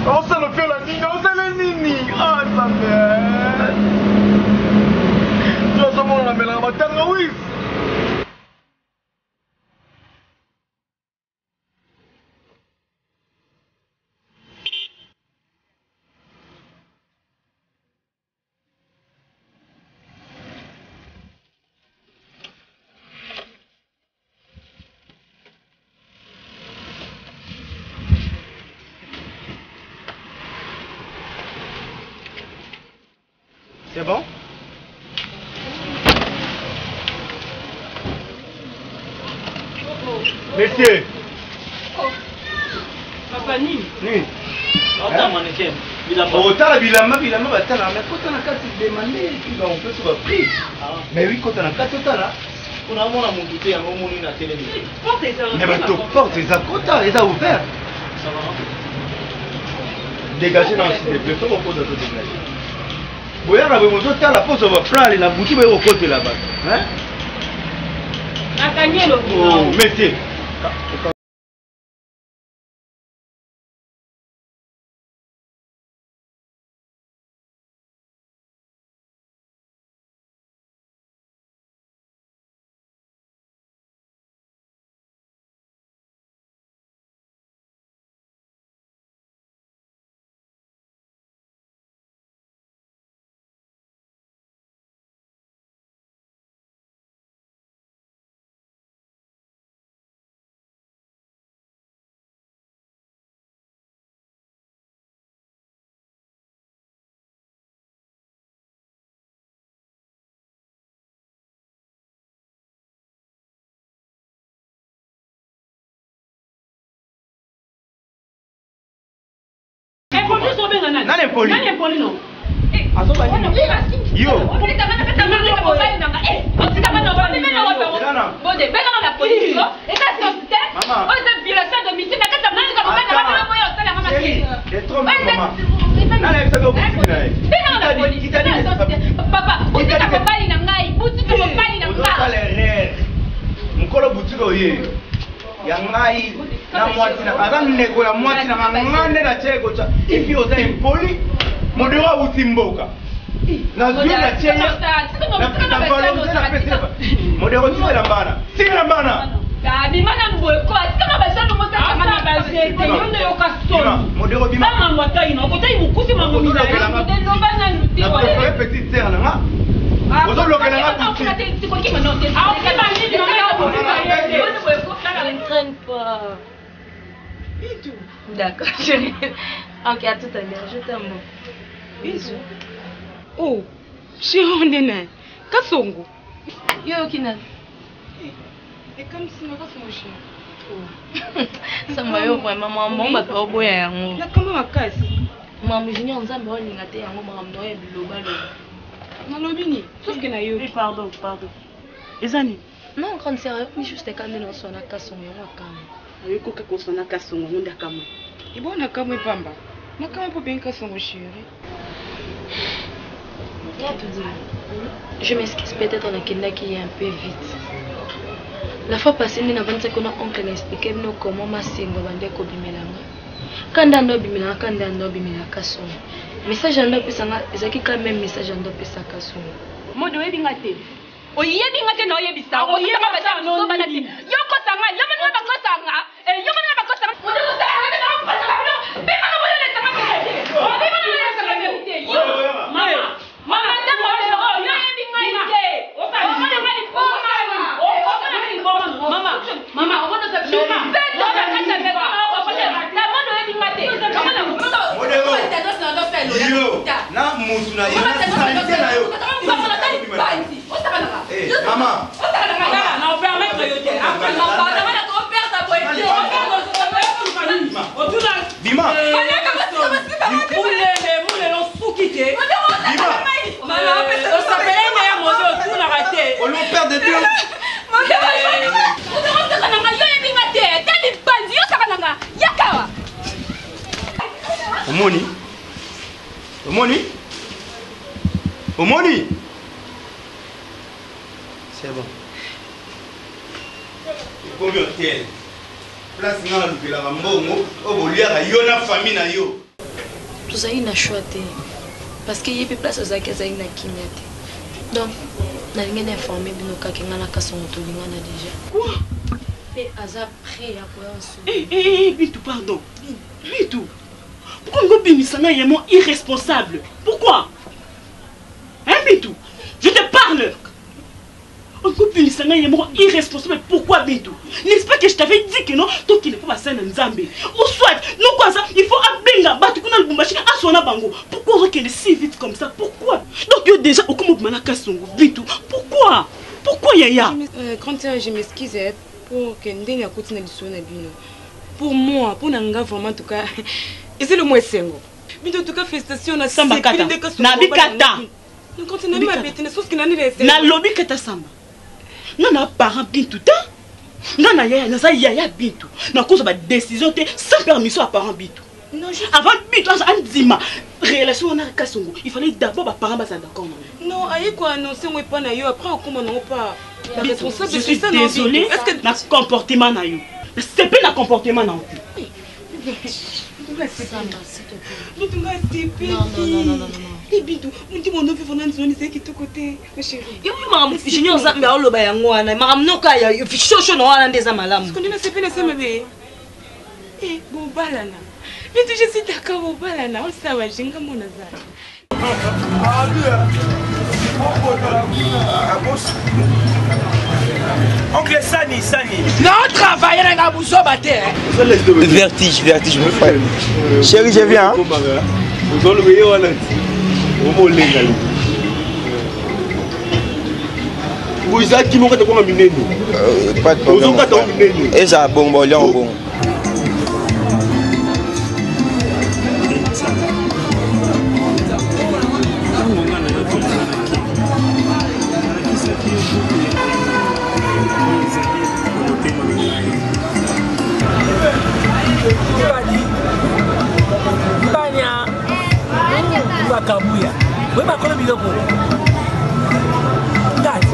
Osa lo fela nini, osa le nini. Ah, Nzambe. Tuzo mona mela matanga wisi. C'est bon? Messieurs. Papa Nini. Nini. Otala bilamba batala mais kota na kati demander puis on peut se prix. Mais oui kota na kati otala. On a mon amour douté yango moni na télé. Mais bato porte les akota les a ouvert. Ça va. Dégagez dans le plateau au pose de dégager. Boya na bomo tota la pose va prendre la boutique au côté là-bas. Hein? Akanyelo. Oh, monsieur. Nani poli? Nani poli no? Asoba ni. Yo. Poli tamana kata marle ka baba ndanga. Oti tamana baba ni mena wapi? Bode, beka na police ko. Esa société. O esa violation de domicile kata marle ka baba na baba moyo sala mama ki. C'est trop maman. Nani ça go buti nae. Beka na police. Papa, buti ka baba ni ngai, buti ka baba ni ngai. Ozo sala erreur. Mukolo buti ko ye. Ya ngai na mwati na azan neko ya mwati na ngande na cheko cha ifi oza impoli modera utimboka na zuri na chenya na valoriser na pesa modera tisa la bana sila bana Gabi mana mbweko kama basano mota kama bazete yondo yokasono modera bima mama mwata ino kotai mukusi mama mila ndelo bana nuti na préféré petite sœur na nga ozo lokela nga buti Ne traîne pas. D'accord, chérie. Ok, à tout à l'heure. Je t'aime. Bisous. Oh, chérie, nene. Kasongo. Yo, Kina. Et comme si ma casse mon chien. Oh. Ça m'a eu vraiment bon, bah, trop beau, hein. La comment ma casse? Maman, je n'ai pas besoin de gâter, hein. Maman, je n'ai pas besoin de Nalobini. Sauf que na yo. Pardon. Ezani. Non, grande sérieux, mais juste quand nous sommes à Kassongo, on va calmer. Ayoko ka kosona kasongo ngonda kama. Ibona kama ipamba. Mais comment peut bien casser mon chéri? Je m'excuse, peut-être on a qui est un peu vite. La fois passée, nous avons dit que notre oncle a expliqué comment ma singo va dire kobimelanga. Quand on a bimelanga, quand on a bimelanga kason. Message en dope sanga, ezaki quand même message en dope sa kason. Modo ebingate. Oyebingate na oyebisa. Oyebisa basa no banati. Yoko sanga, yoma na bakosanga. Yoma na bakosanga. Modo sanga na bakosanga. Bema na boyo le sanga kete. Bema na le sanga kete. Yo. Mama. Mama ndako le ro. Yo ebingate. Mama na ngani poma. Mama. Mama, on va te faire. Yo, na musu na yo. Maman. Non, permettre yo te. Après non pas, ça va la ton père ta boîte. Bima. Moule non soukité. Bima. Maman, on s'appelle un modo tout la raté. On le perd de deux. Omoni? Omoni? Omoni? C'est bon. Combien d'hôtel? Place n'a loupé la mbongo, au boliara, yo na famille na yo. Tout ça, il n'a choix. Parce qu'il y a des places où il y a des kimia. Donc, on a informé Binoka qui a cassé son auto déjà. Quoi? Et Aza prêt à quoi on se. Eh, Bintou, pardon. Bintou. Pourquoi on Bimisanga est mon irresponsable? Pourquoi? Hein, Bintou? Je te parle. On Bimisanga est mon irresponsable. Pourquoi, Bintou? N'est-ce pas que je t'avais dit que non? Toi qui n'es pas passé dans Nzambe. Ou soit, non, quoi ça? Il faut ablenga, battre qu'on a le bombachi à son abango. Pourquoi on est si vite comme ça? Pourquoi? Donc, yo déjà, au comment manaka songo, Bintou? Pourquoi? Pourquoi, Yaya? Quand je m'excuse pour que Ndeni a continué de sonner. Pour moi, pour Nanga, vraiment, en tout cas. Et c'est le moins single. Mais en tout cas, félicitations à Samba Kata. Nabi Kata. Quand on a ma bête, sauf qu'il n'a pas de na lobby Kata Samba. Nana parent Bintou. Nana Yaya Bintou. Na cause de décision sans permission à parent Bintou. Avant Bintou, Anzima. Relation on a Kasongo. Il fallait d'abord les parents basent d'accord. Non, aïe quoi annoncer moi pas na yo après on comment non pas. La responsable je suis désolée. Est-ce que na comportement na yo? C'est pas na comportement na yo. Non. Et Bintou, on dit mon nom fait une zone c'est qui tout côté, ma chérie. Yo maman junior zambe a loba yango wana. Maman noka ya fichocho no wana ndeza malamu. Qu'on ne sait pas laisser bébé. Eh bon balana. Bintou je suis d'accord bon balana. On ça va jinga mon azar. Oncle Sani. Non, travailler dans la boussole battée. Vertige, mon frère. Chérie, je viens. Pas de problème. Et ça, bon. Kabuya. Oui, ma collègue est là. Guys,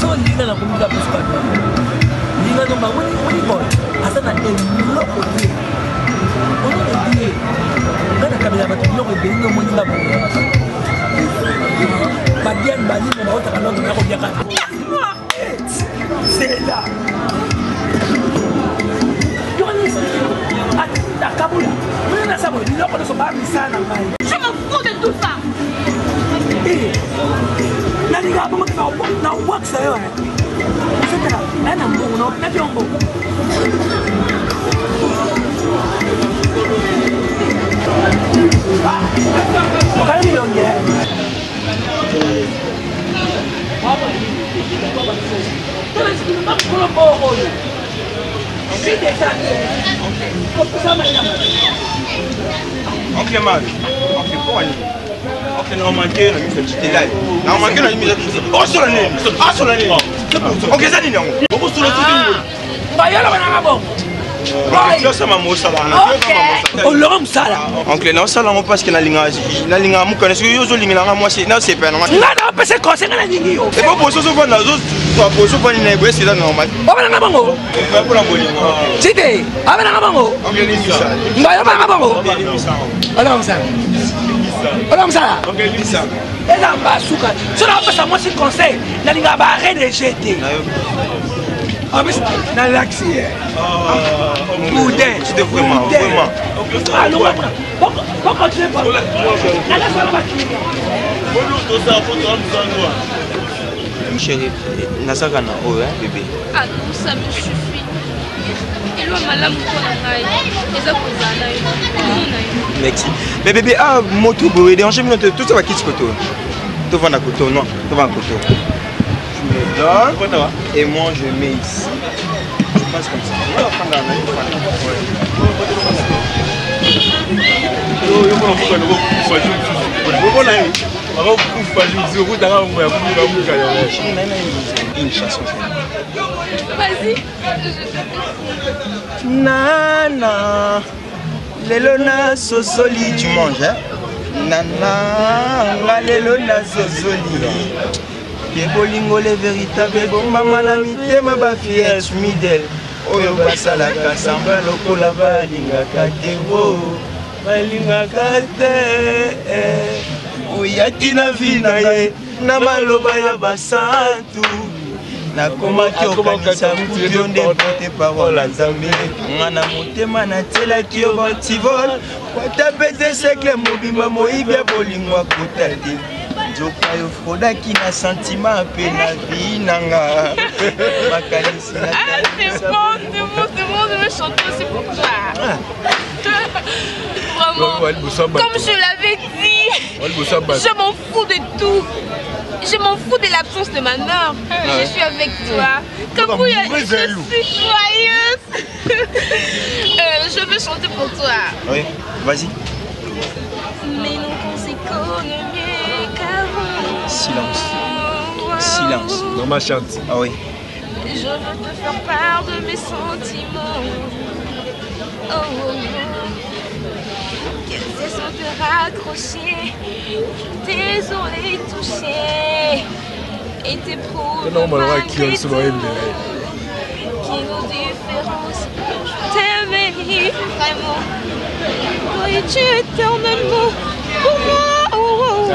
so Lina na kumbuka pushpa. Lina no ma wani boy. Asa na eloko die. Ono die. Ngana kabila batu loko de no moni ba. Badian bali mo ba otaka longo na ko biaka. C'est là. La Kaboula, je me fous de tout ça. Oncle Mal, oncle quoi? Oncle n'a manqué la mise de là. N'a manqué la mise de oh sur l'année. Ah sur l'année. Oncle ça dit non. Beaucoup sur le tout. Bah y'a la banana bon. olora mosala oncle naosala yango parce que nalinga mokana soki yo ozolingelanga mwasi nasepa nanga nga napesa conseil nga nalingi yo epo poso sofanda poso fani na eboyesi eza normal obenanga bango mpona bolingo tite obenanga bango ngoyo obenanga bango olora mosala olora mosala eza basuka so napesa mwasi conseil nalinga baare de jete na laxi boudin chérie nazaka na oyo bébé ah non ça me suffit elwa malamu mpona ngai eza kozala na yo omona yo merci mais bébé ah moto boye dérange mino toza bakiti koto tovanda koto non tovanda koto tu me donnes et moi je mets ici je passe comme ça on va prendre une chanson. Vas-y. Nana, lelona sosoli, tu manges, hein? Nana, lelona sosoli. Bolingo le véritable bomba na mitema ba fies midel. Oyo basalaka samba lokola balingaka te wo. Balingaka te. Oyaki na vi na ye na maloba ya basantu. Nakomaki okanisa kuyo nde pote parola nzambe. Ngana motema natielaki yo bativol. Watapete sekle mobimba moyibi ya bolingo akota te. Nzoka yo frodaki na sentiment mpe na vie nanga. Makanisi na c'est bon, je vais chanter aussi pour toi. Vraiment, comme je l'avais dit, je m'en fous de tout. Je m'en fous de l'absence de ma mère. Je suis avec toi. Kabouya, je suis joyeuse. Je veux chanter pour toi. Oui, vas-y. Mais non, qu'on s'est connus qu'avant. Silence. Silence. Non, ma chante. Ah oui. Je veux te faire part de mes sentiments. Oh, oh, oh. Qu'elles sont te raccrocher. Désolé toucher. Et t'éprouves malgré tout. Qui nos différences. Je t'aimais vraiment. Oui, tu es éternellement pour moi. Oh, oh,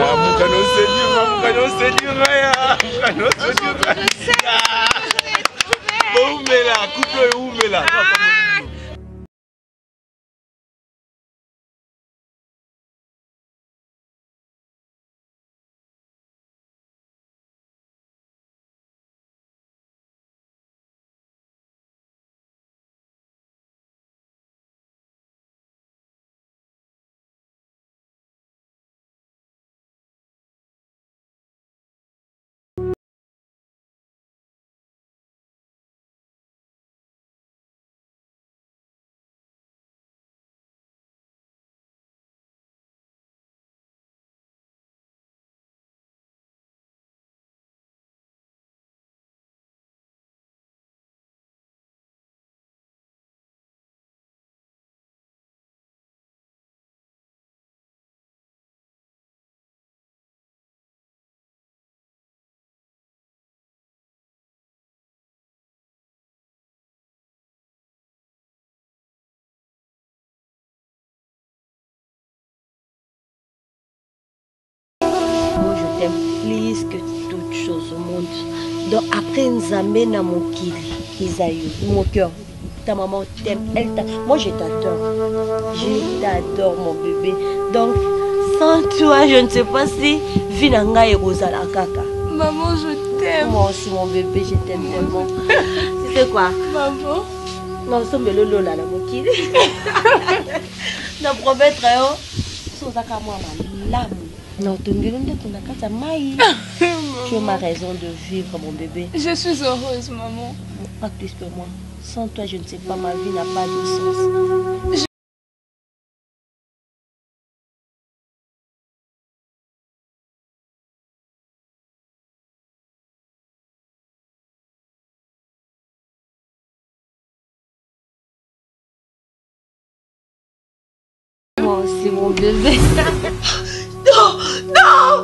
Plus que toute chose au monde. Donc après Nzambe na mokili, Isaïe, mon cœur, ta maman t'aime, elle t'aime. Moi je t'adore mon bébé. Donc sans toi, je ne sais pas si Vinanga et Rosala Kaka. Maman, je t'aime. Moi aussi mon bébé, je t'aime tellement. C'est quoi? Maman. Non, c'est le lolo là, la mokili. Na promettre, oh, Sozaka moi ma lame. Non, tu es ma raison de vivre, mon bébé. Je suis heureuse, maman. Pas plus que moi. Sans toi, je ne sais pas, ma vie n'a pas de sens. Non, c'est mon bébé. Non, non.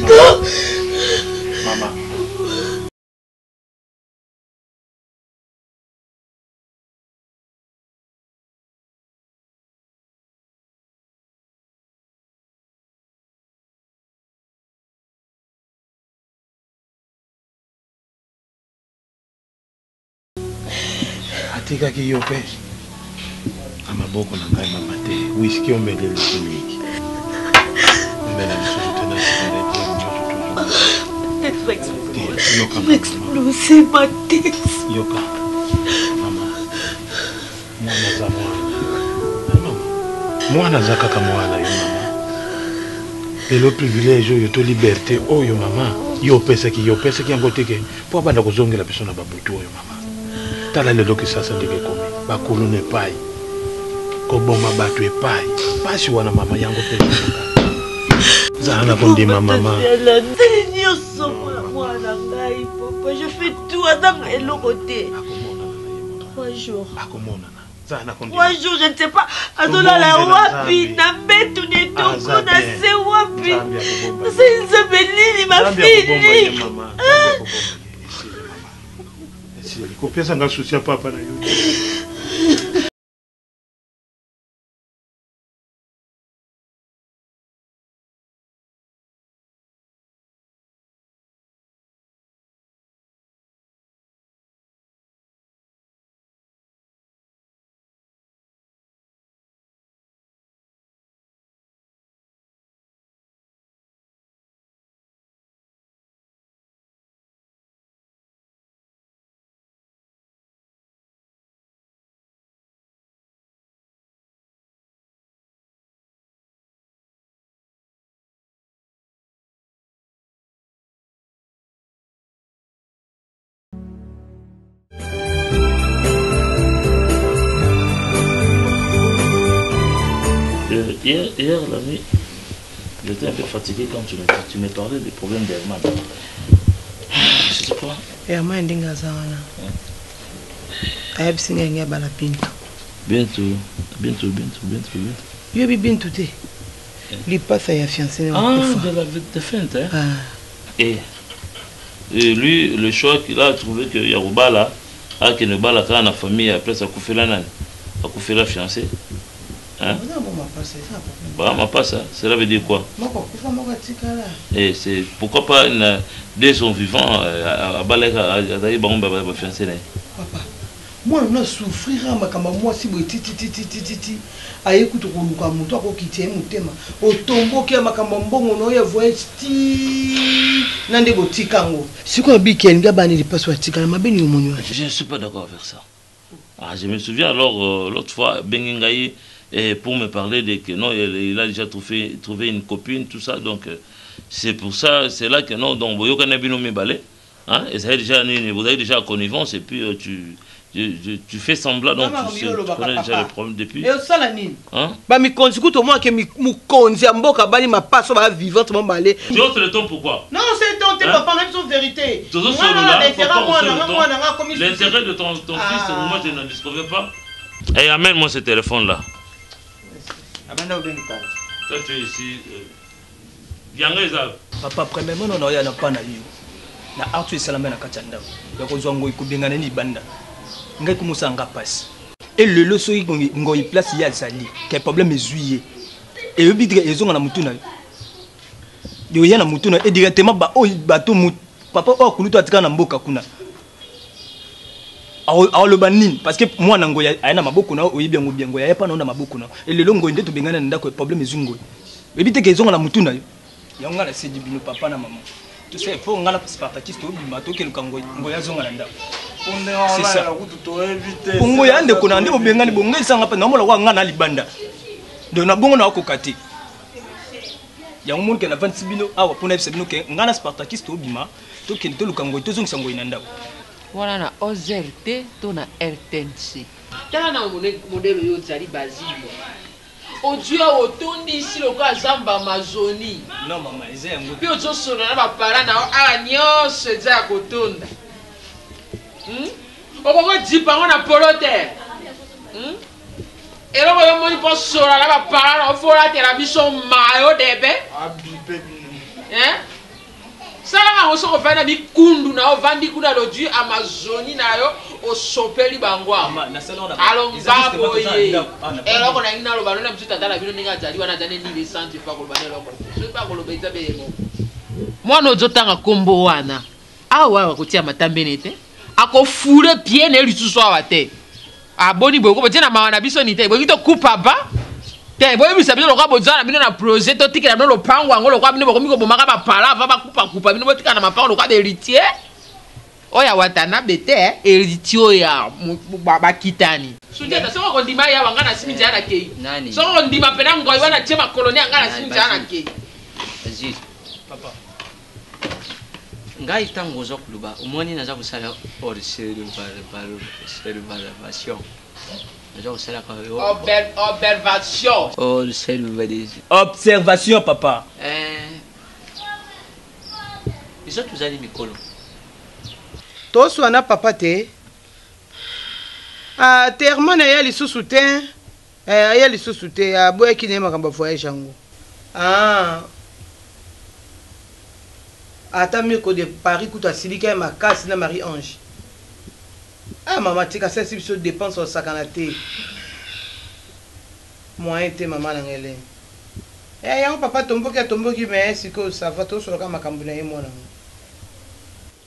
Non. Maman. atikaki yo mpe na maboko na ngai mama te wiski omele eloko mingi omela lisusu te na Explosé ma tête. yoka mama mwana aza mwana aza kaka mwana yo mama lelo privilège oyo to liberté oyo mama yo opesaki yango teke mpo abanda kozongela biso na babutu oyo mama tala lelo kisasa ndenge ekomi bakolona epai koboma bato epai pasi wana mama yango mpe zala na kondima mama Je fais tout à dans le côté. 3 jours. 3 jours, je ne sais pas. Adola la wapi, na betu ne toko na se wapi. C'est Isabelle, ma fille. Kopia sanga souci à papa na yo. Hier la nuit, j'étais un peu fatigué quand tu me parlais des problèmes d'Herman. Je sais pas. Herman est dingue à ça. Je suis allé à la pinto. Bientôt. Je vais bientôt. Il passe à la fiancée. Ah, de la défunte, hein? Et lui, le choix qu'il a trouvé que Yarouba là, a qu'il ne bat la dans la famille, après ça a coupé la fiancée. Hein? Bah, ma passe, cela veut dire quoi? Et c'est pourquoi pas dès son vivant à Baleka à fiancé. Papa, moi on a souffrir moi si titi a écoute ko moto ko kitie mutema o tombo ke makamba mbongo no ya voyage ti nande botikango siko biken ga bani lipaso atikana mabeni omonyo. Je ne suis pas d'accord avec ça. Ah, je me souviens alors l'autre fois Bengingaï et pour me parler de que non, il a déjà trouvé une copine, tout ça, donc c'est pour ça, c'est là que non, donc vous avez balé, hein, et ça vous avez déjà connivence, et puis tu fais semblant, donc tu connais déjà le problème depuis. Et ça la nine. Hein? Bah mi konziku to moi que mi konzi amboka bali ma passe va vivante mon balé. Tu oses le ton pourquoi? Non, c'est ton papa même son vérité. L'intérêt de ton fils, moi je n'en discovais pas. Et amène-moi ce téléphone là. Toi tu es ici. Papa, premièrement, on a un pan à you. Na Arthur Salamé na Kachanda. Ya kozwango ikubengana ni banda. Ngai kumusa nga passe. Et le loso ngoyi place ya zali. Quel problème est juillet. Et le bidre ezonga na mutuna. Yo ya na mutuna et directement ba o bato mut. Papa o kuluto atika na mboka kuna. Alors le banin parce que moi nangoya ayana maboko na oyibi yango biango ya pa na maboko na. Et le longo ndeto bengana ndako problème ezungo. Et bidre ezonga na mutuna. Yonga la sedi bino papa na maman. Tu sais, il faut que les Spartakistes soient les Ngoya. C'est ça. Pongo ya ndeko na ndeko bengani bongo esanga pa namola wa ngana libanda. Donc na bongo na kokati. Ya umuntu ke na 26 bino awa pona fse bino ke ngana Spartakiste obima to ke to lukango to zongisa ngoyi na ndako. Wana na OZRT to na RTNC. Tala na modelo yo zali bazilo. Odio otondi ici le cas Zamba Amazoni. Non maman, ils aiment. Puis odio solo na ba parents na nyonso za kotonda. Okoko dipa ngona polote. Et là on moni po solo na ba parents na fola te la biso mayo debe. Hein? Ça là on se refait na bikundu na ovandi kuna lodu Amazoni na yo o sopeli bangwa. Alors babo ye. Et là on a ina lo balona mtu tata la bino ninga zali wana zane ni les santi pa ko banelo ko. Je pas ko lo beza be mo. Mwana ozotanga kombo wana. Awa wakotia matambene te. Akofule pied ne lisusu awa te. Aboni boko botina mawana biso ni te. Boki to coupa ba. Te boye bisa bino lokwa bozana bino na projet to tikela bino lopango ngo lokwa bino boko miko bomaka ba pala va ba coupa bino botika na mapango lokwa héritier. Oya watana bete héritier ya ba kitani. Sujeta soko kondima ya wangana simi jana kei. Nani? Soko kondima pena ngoi wana chema kolonia ngana simi jana kei. Aziz. Papa. Ngai tango zo kuluba umoni naza kusala observation. Naza kusala ka observation. Observation papa. Iso tuzali mikolo. Toswa na papa te. Terma na ya lisusu te. Ya lisusu te aboya kine makamba voyage yango. Ata miko de Paris kuta silika ma casse na Marie Ange. Maman tika ça si biso dépense au sakanate. Moyen te maman na ngele. Yango papa tomboki mais siko ça va to solo ka makambu na ye mona.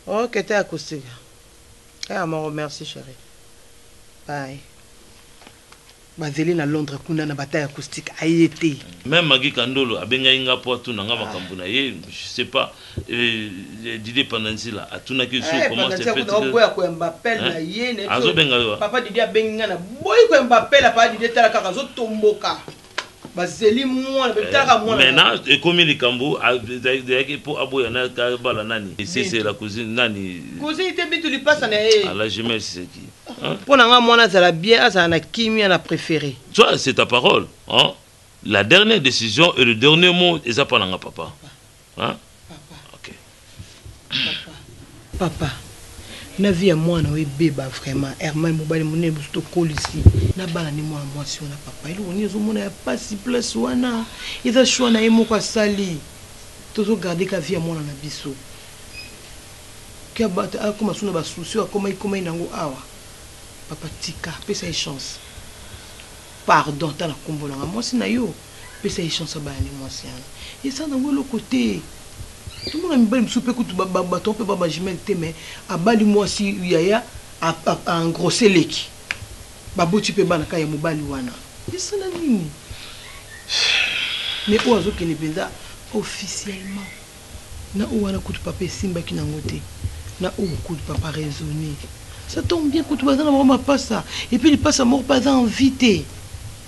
Ok, t'es acoustique. Maman, merci chérie. Bye. Bazeli na Londres kuna na bataille acoustique ayete. Même Magi Kandolo abenga inga po tuna nga makambu na ye, je sais pas Didier Pananzi là atuna ki so comment c'est fait. Boya ko Mbappé na ye ne. Azo benga yo. Papa Didier abenga na boy ko Mbappé la papa Didier tala kaka zo tomboka. Bazeli mwana betaka mwana. Maintenant et comme il kambu avec pour aboya na ka bala nani. C'est la cousine nani. Cousine était bitu li passe na ye. Allah je me c'est qui. Pour nga mwana za la bien za na kimi na préféré. Toi c'est ta parole, hein? La dernière décision et le dernier mot est ça pendant papa. Hein? Papa. OK. Papa. Na vie ya mwana we beba vraiment Herman mobali mone busto kolisi na bana ni mwana mwasi na papa ile oni zo mona ya pasi place wana iza shwana emo kwa sali tozo garder ka vie ya mwana na biso kia bata akoma suna ba souci akoma ikoma inango awa papa tika pesa e chance pardon ta na kombola nga mwasi na yo pesa e chance ba ni mwasi yana isa na ngolo côté. Tout le monde a mis un peu de bâton, peut pas jumelle, mais à bali moi si yaya a engrossé l'équipe. Babo tu peux banaka ya mobali wana. Et ça la nini. Mais oazo qui ne benda officiellement. Na wana coup de papa simba qui n'a ngoté. Na ou coup de papa raisonné. Ça tombe bien coup de bazan vraiment pas ça. Et puis il passe à mort pas invité.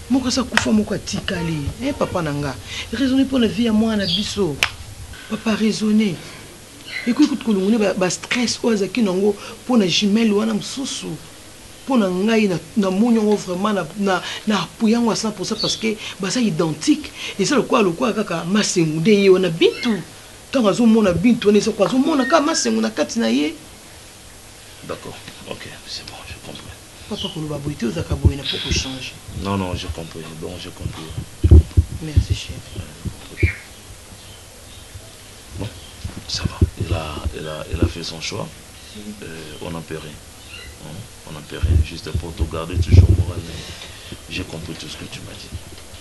Moko sa kufa moko tikali. Papa nanga. Raisonner pour la vie à moi na biso. Papa raisonner. Écoute kolongone ba stress oazaki nango pour na jumelle wana msusu. Pour na ngai na munyo vraiment na puyango à 100% parce que ba ça identique et ça le quoi kaka masengude ye wana bintu. Tant azo mona bintu ne so kwa zo mona ka masengu na kati na ye. D'accord. OK, c'est bon, je comprends. Papa koloba boité ozaka boye na pour changer. Non, je comprends. Bon, je comprends. Merci chérie. Bon, ça va. Il a fait son choix. On n'en peut rien. On n'en peut rien. Juste pour te garder toujours moral. J'ai compris tout ce que tu m'as dit.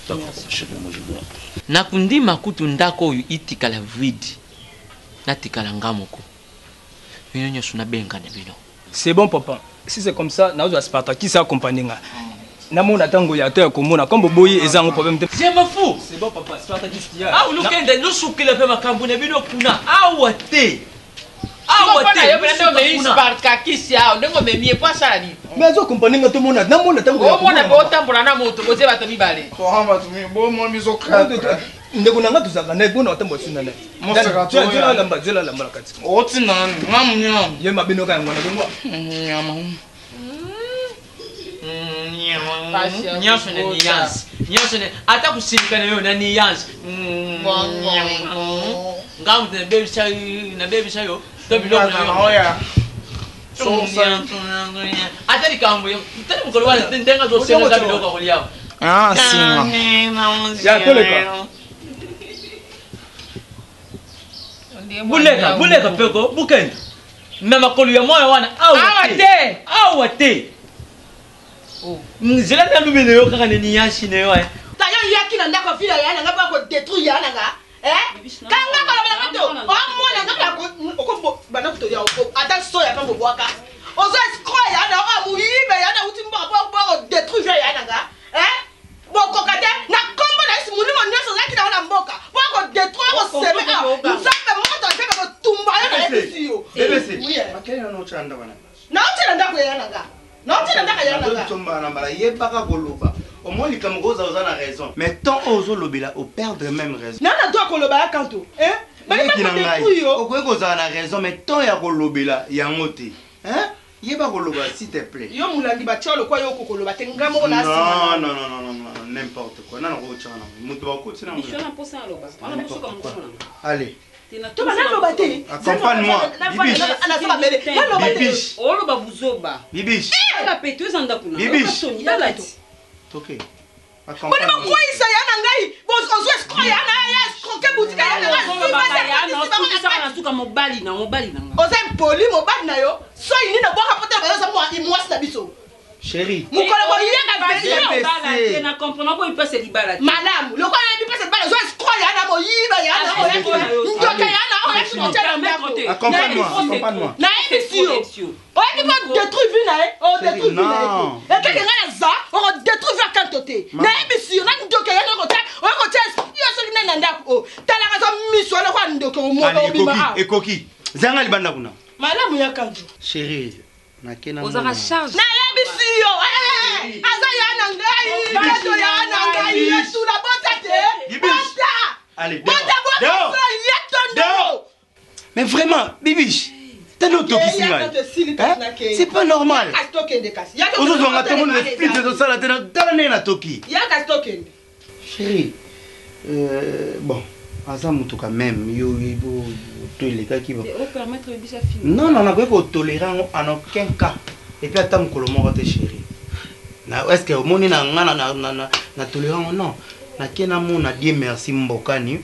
D'accord. Chérie, moi je vois. Nakundi makutu ndako yu itikala vidi. Natikala ngamoko. Bino nyosu na benga na bino. C'est bon papa. Si c'est comme ça, na ozo Spartakis ça accompagner nga. Na mona tango ya to komona comme boyi ezango problème te. C'est ma fou. C'est bon papa, Spartakis qui a. Ah ulukende no sukile pe makambu na bino kuna. Awate. Awate. Yo pena me Spartakis ya ndongo me mie kwa sala ni. Mais azo accompagner nga to mona na mona tango ya. O mona bo tambula na moto ko ze bato mibale. To hamba to mi bo mo mi zo kra. Ndeko nanga tuzaka na bona otambo sina na. Mosaka to ya. Zela lamba kati. Oti nani? Ngamunyama. Ye mabino ka ngwana ngwa. Nyama. Nyama na nianze. nyonso ne ata kusilikana yo na ni yansi ngamu na baby shayo to biloko na oya ata likambo yo tani mukolo wa ndenga zo sema za biloko ko liao singa ya toleka buleka peko bukenda na makolo ya moyo wana awa te nzela na lumene yo kaka ni yashi ne yo tayo yaki na ndako vila yana ngapa ko détruire yana nga kanga ko la kato o mona ngapa ko bana ko to ya ko ata so ya kambo bwaka ozo escroc yana o muyibe yana utimba ko détruire yana nga boko kate na kombo na simuni mo nyoso zaki na mboka boko détruire ko seme nzambe moto seme ko tumba yana ebisiyo ebese makena no chanda bana na uchenda ndako yana nga non, tu n'as rien à raison. Mais tant aux lobila, au perdre même raison. Non, non, toi, Koloba, quand tu es. Mais il m'a dit raison, mais tant il y a Kolobila, il y a moté. Hein? Il y a pas Koloba, s'il te plaît. Yo moulandi batio le quoi yo Koloba, tengamo na non, non, non, non, non, n'importe quoi. Non, non, allez. Accompagne-moi. Bibiche. Bibiche. Bibiche. Ok. Accompagne-moi. Chérie. Accompagne-moi, accompagne-moi. Chérie. Ozara charge. Allez, mais vraiment, Bibiche, t'as notre c'est pas normal. Chérie, bon, Azamuto quand même, non, non, on n'a tolérant en aucun cas. Et puis attends, Colombo, chérie. Est-ce que au monde na tolérant non? Na kena mon a dit merci mbokani.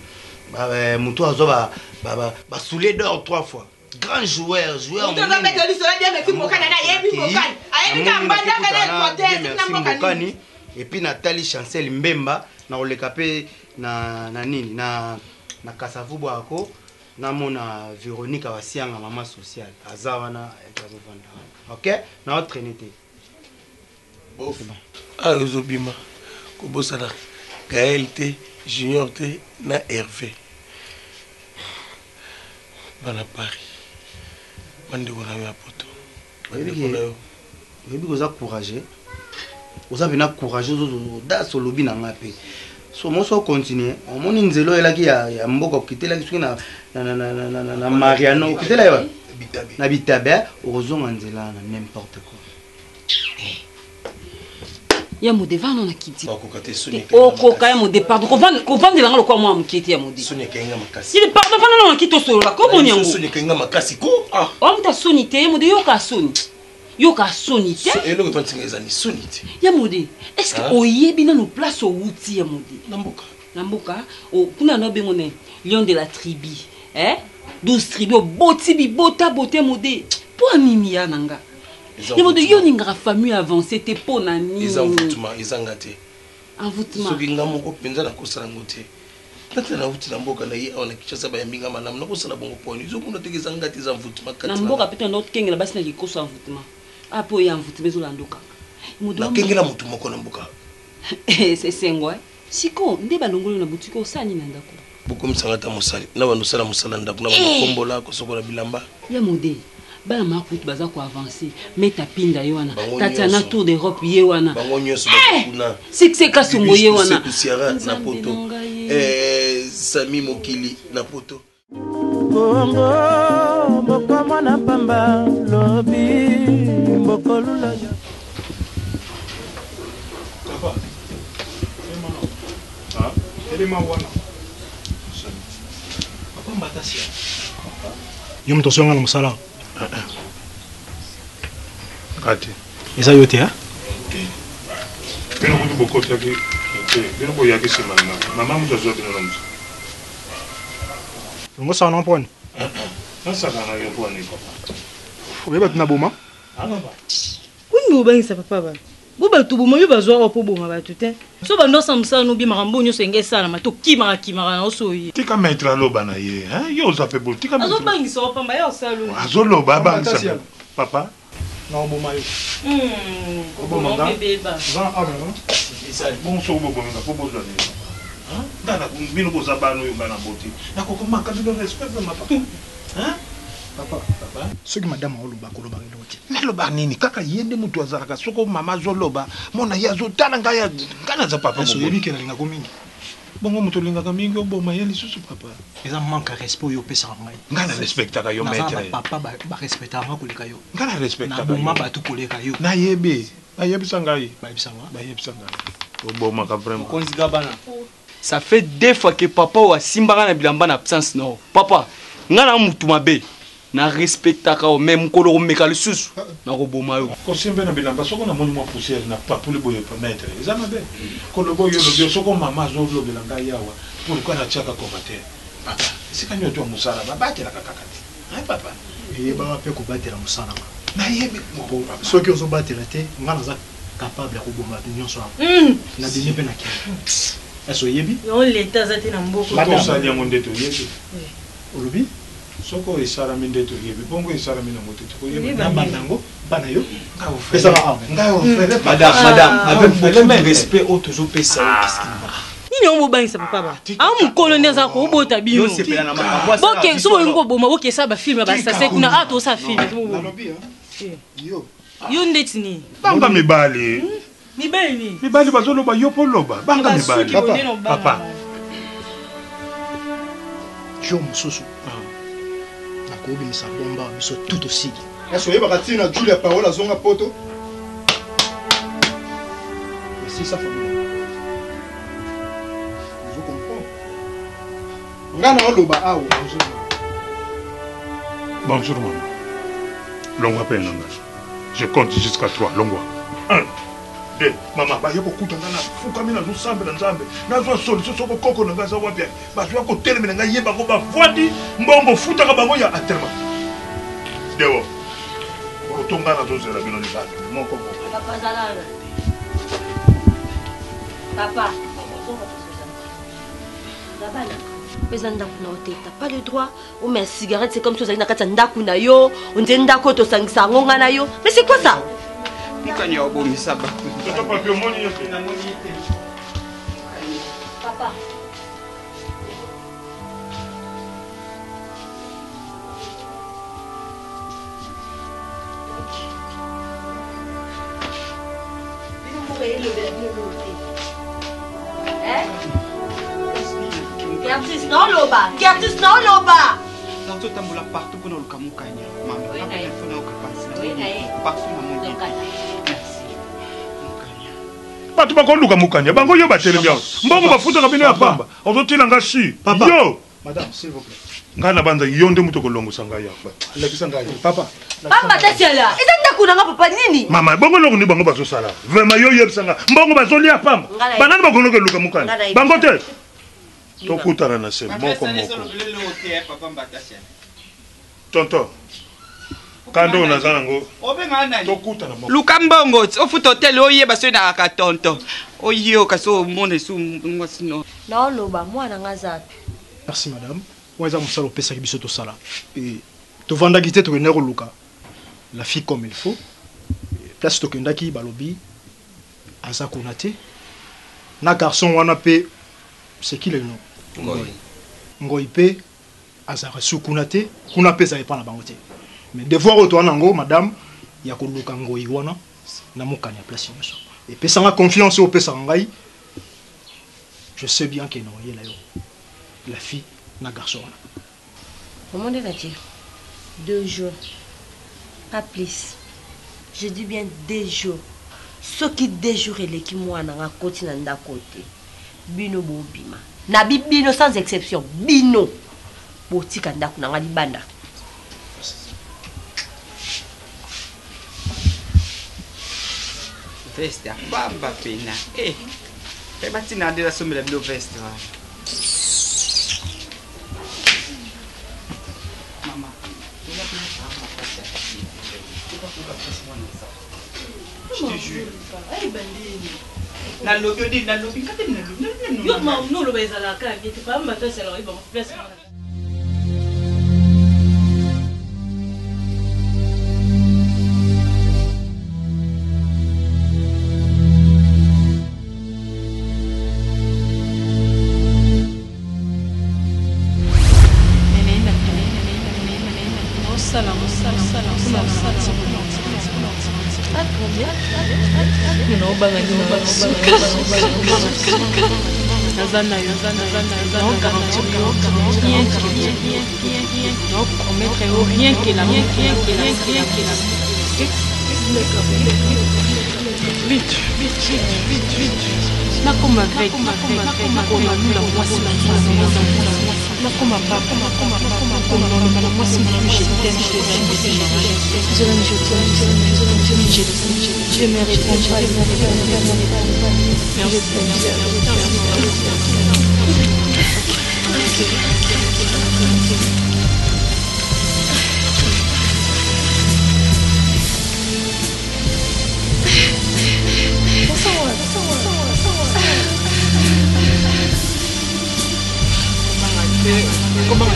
Muto azoba ba soulé d'or 3 fois. Grand joueur. Et puis Nathalie Chancel Mbemba na olekapé na nini na Kasavu Boako na mona Véronique Awasianga maman sociale azawana ekazovanda. OK? Na autre trinité. Bon. Ah Zobima. Kobo sala. Gaël T, Junior T, na Hervé. Bana Paris. Bande wana ya poto. Yebi koza courageux. Oza bina courageux da solobi na ngape. So mo so continuer. On moni nzelo elaki ya mboko kitela ki na Mariano kitela yo. Na bitabe ozonga nzela na n'importe quoi. Ya mode va non akiti. Okoka ya mode pardon. Kovande langa lokwa mwa mukiti ya mode. Soni kenga makasi. Il pardon fana non akito solo la komo nyango. Soni kenga makasi ko. Ah. O muta soni te mode yoka soni. Yoka soni te. Elo ko fantinga ezani soni te. Ya mode. Est-ce que oyebi na no place o wuti ya mode? Namboka. O kuna no bengone lion de la tribu. 12 tribus boti bi bota boté mode. Po mimi ya nanga. Il m'a dit yo ninga famille avancée te ponani. Ils envoûtement, ils engagé. Envoûtement. Ce qui ngamo ko penza na kosala ngote. Tata na uti na mboka na ye ona kichasa ba yambinga manam na kosala bongo poni. Zo kuna teke zangati za envoûtement kati. Na mboka pete na kengela basi na kikoso envoûtement. Apo ya envoûtement zo landoka. Na kengela mutu moko na mboka. C'est sengwa. Siko nde balongolo na boutique osani na ndako. Boko msangata musali. Na bano sala musala ndako na bano kombola ko sokola bilamba. Ya mode. Bana makutu baza ko avancer meta pinda yowana tata na tour d'Europe yewana bango nyoso bakuna succès kasongo yewana na poto Sami Mokili na poto Bongo boko mwana pamba lobi mboko lula papa Yo mtosonga na musala. Kati. Eza yote ha? Bino kutu bokoti yaki. Bino bo yaki semana. Mama mtozo bino na musa. Ngo sa na poni. Nasa kana yo poni papa. Oyeba tuna boma? Kungo bangisa papa ba. Boba tubuma yo bazwa opo boma ba tute. So bando samsa no bi makambo nyo senge sala mato kimara na osoyi. Tika maître loba na ye, hein? Yo za pe bol tika maître. Azo bangisa opamba yo salu. Azo loba bangisa. Papa. Non boma yo. Boma beba. Van aba. Isa bon so bo bonga po bozo ni. Hein? Dana bino bo zabano yo bana boti. Na ko maka do respect ma papa. Hein? Papa. Soki madame oloba koloba ndoki. Naloba nini kaka yende mutu azalaka soko mama zoloba mona ya zotala ngaya kana za papa so yebi ke nalinga ko mingi. Bongo mutu linga ka mingi oboma yeli susu papa. Eza manque respect yo pesa ngai. Ngana respectaka yo maître. Papa ba respecta nga koleka yo. Ngana respectaka yo. Na boma ba tu koleka yo. Na yebe. Ba yebisa ngai. Ba yebisa nga. Ba yebisa ngai. Oboma ka vraiment. Konzi gabana. Ça fait 2 fois que papa wa simbanga na bilamba na absence no. Papa, ngana mutu mabe. Na respectaka o même kolo meka lisusu na koboma yo ko sembe na bilamba soko na moni mo poussière na papule boyo pa maître ezana be kolo boyo lo bio soko mama zo lo bilanga yawa pour quoi na chaka combattre papa sika nyoto musala babate la kakakati ai papa e ba pe ko batela musala na yebe mo papa soki ozo batela te ngana za capable ya koboma nyonso na dini pe na ki eso yebi yo leta za te na mboko ko sali ya mondeto yebi olobi soko isara mindeto yebi bongo isara mina moteto ko yebi na banango bana yo pesa madame avec le respect au toujours pesa nini on bobangisa papa ba mukolo neza ko bota bino boke so ngo boma boke sa ba film ba sa kuna ato sa film yo ndeti ni banga mibali mibali bazoloba yo poloba banga mibali papa jo mususu nakobimisa bomba biso tout aussi eso yeba katina Julia Paola zonga poto c'est ça famille je comprends ngana oloba awo bonjour maman longwa pe nanga je compte jusqu'à 3 longwa 1 2 maman ba yoko kutanga na fuka mina zo sambe na nzambe na zo solution soko koko na ngaza wapya ba zo ko telemena nga yeba ko ba vwadi mbongo futa ka bango ya aterma dewo ko tonga na zo zela bino libano moko moko papa zalala papa Zabana pesa ndaku na oteta pas le droit ou mais cigarette c'est comme chose na kata ndaku na yo on dit ndako to sangisa ngonga na yo mais c'est quoi ça Nikanya obomisa ba. Toto papi omoni yote. Na moni yote. Papa. Qui artiste non loba. Tanto tambola partout pour le kamukanya. Maman, il faut nous capaciter. Partout na moni. Batu bakoluka mukanya bango yo batelemi awo mbongo bafutaka bino ya pamba ozotilanga shi yo madame s'il vous plaît ngai na banza yo nde mutu kolongosa ngai yaba lekisa ngai papa pamba tatiala eza ndaku nanga papa nini mama bongo loko ni bango bazosala vraiment yo yebisanga mbongo bazolia pamba banani bakoloka luka mukanya bango te tokutana na se moko moko tonton kando nazana ngo tokutana moko Lukambongo ofuta hotel oyeba so na ka tonton oyo kaso monde su ngwasino na loba mwana ngazapi. Merci madame moi za musalo pesa ki biso to sala et to vanda kité to venir luka la fille comme il faut place to kendaki balobi aza kunate na garçon wana pe c'est qui le nom ngoi pe aza resu kunate kuna pesa e pa na bangote mais devoir auto nango madame ya koluka ngoi wana na mokanya place nyoso et pesa nga confiance au pesa ngai je sais bien que non yela yo la fille na garçon wana Comment on va dire 2 jours pas plus je dis bien 2 jours ce qui 2 jours et qui moi na koti na ndako te bino bobima na bino sans exception bino botika ndako nanga libanda. Veste baba pena batina de la somela bino veste wa mama je te jure na lobi kate na lobi yo ma no lo bezala ka bien te pas matin c'est là il va me place. Rien que la vite. Na comme avec je me réponds pas. Comment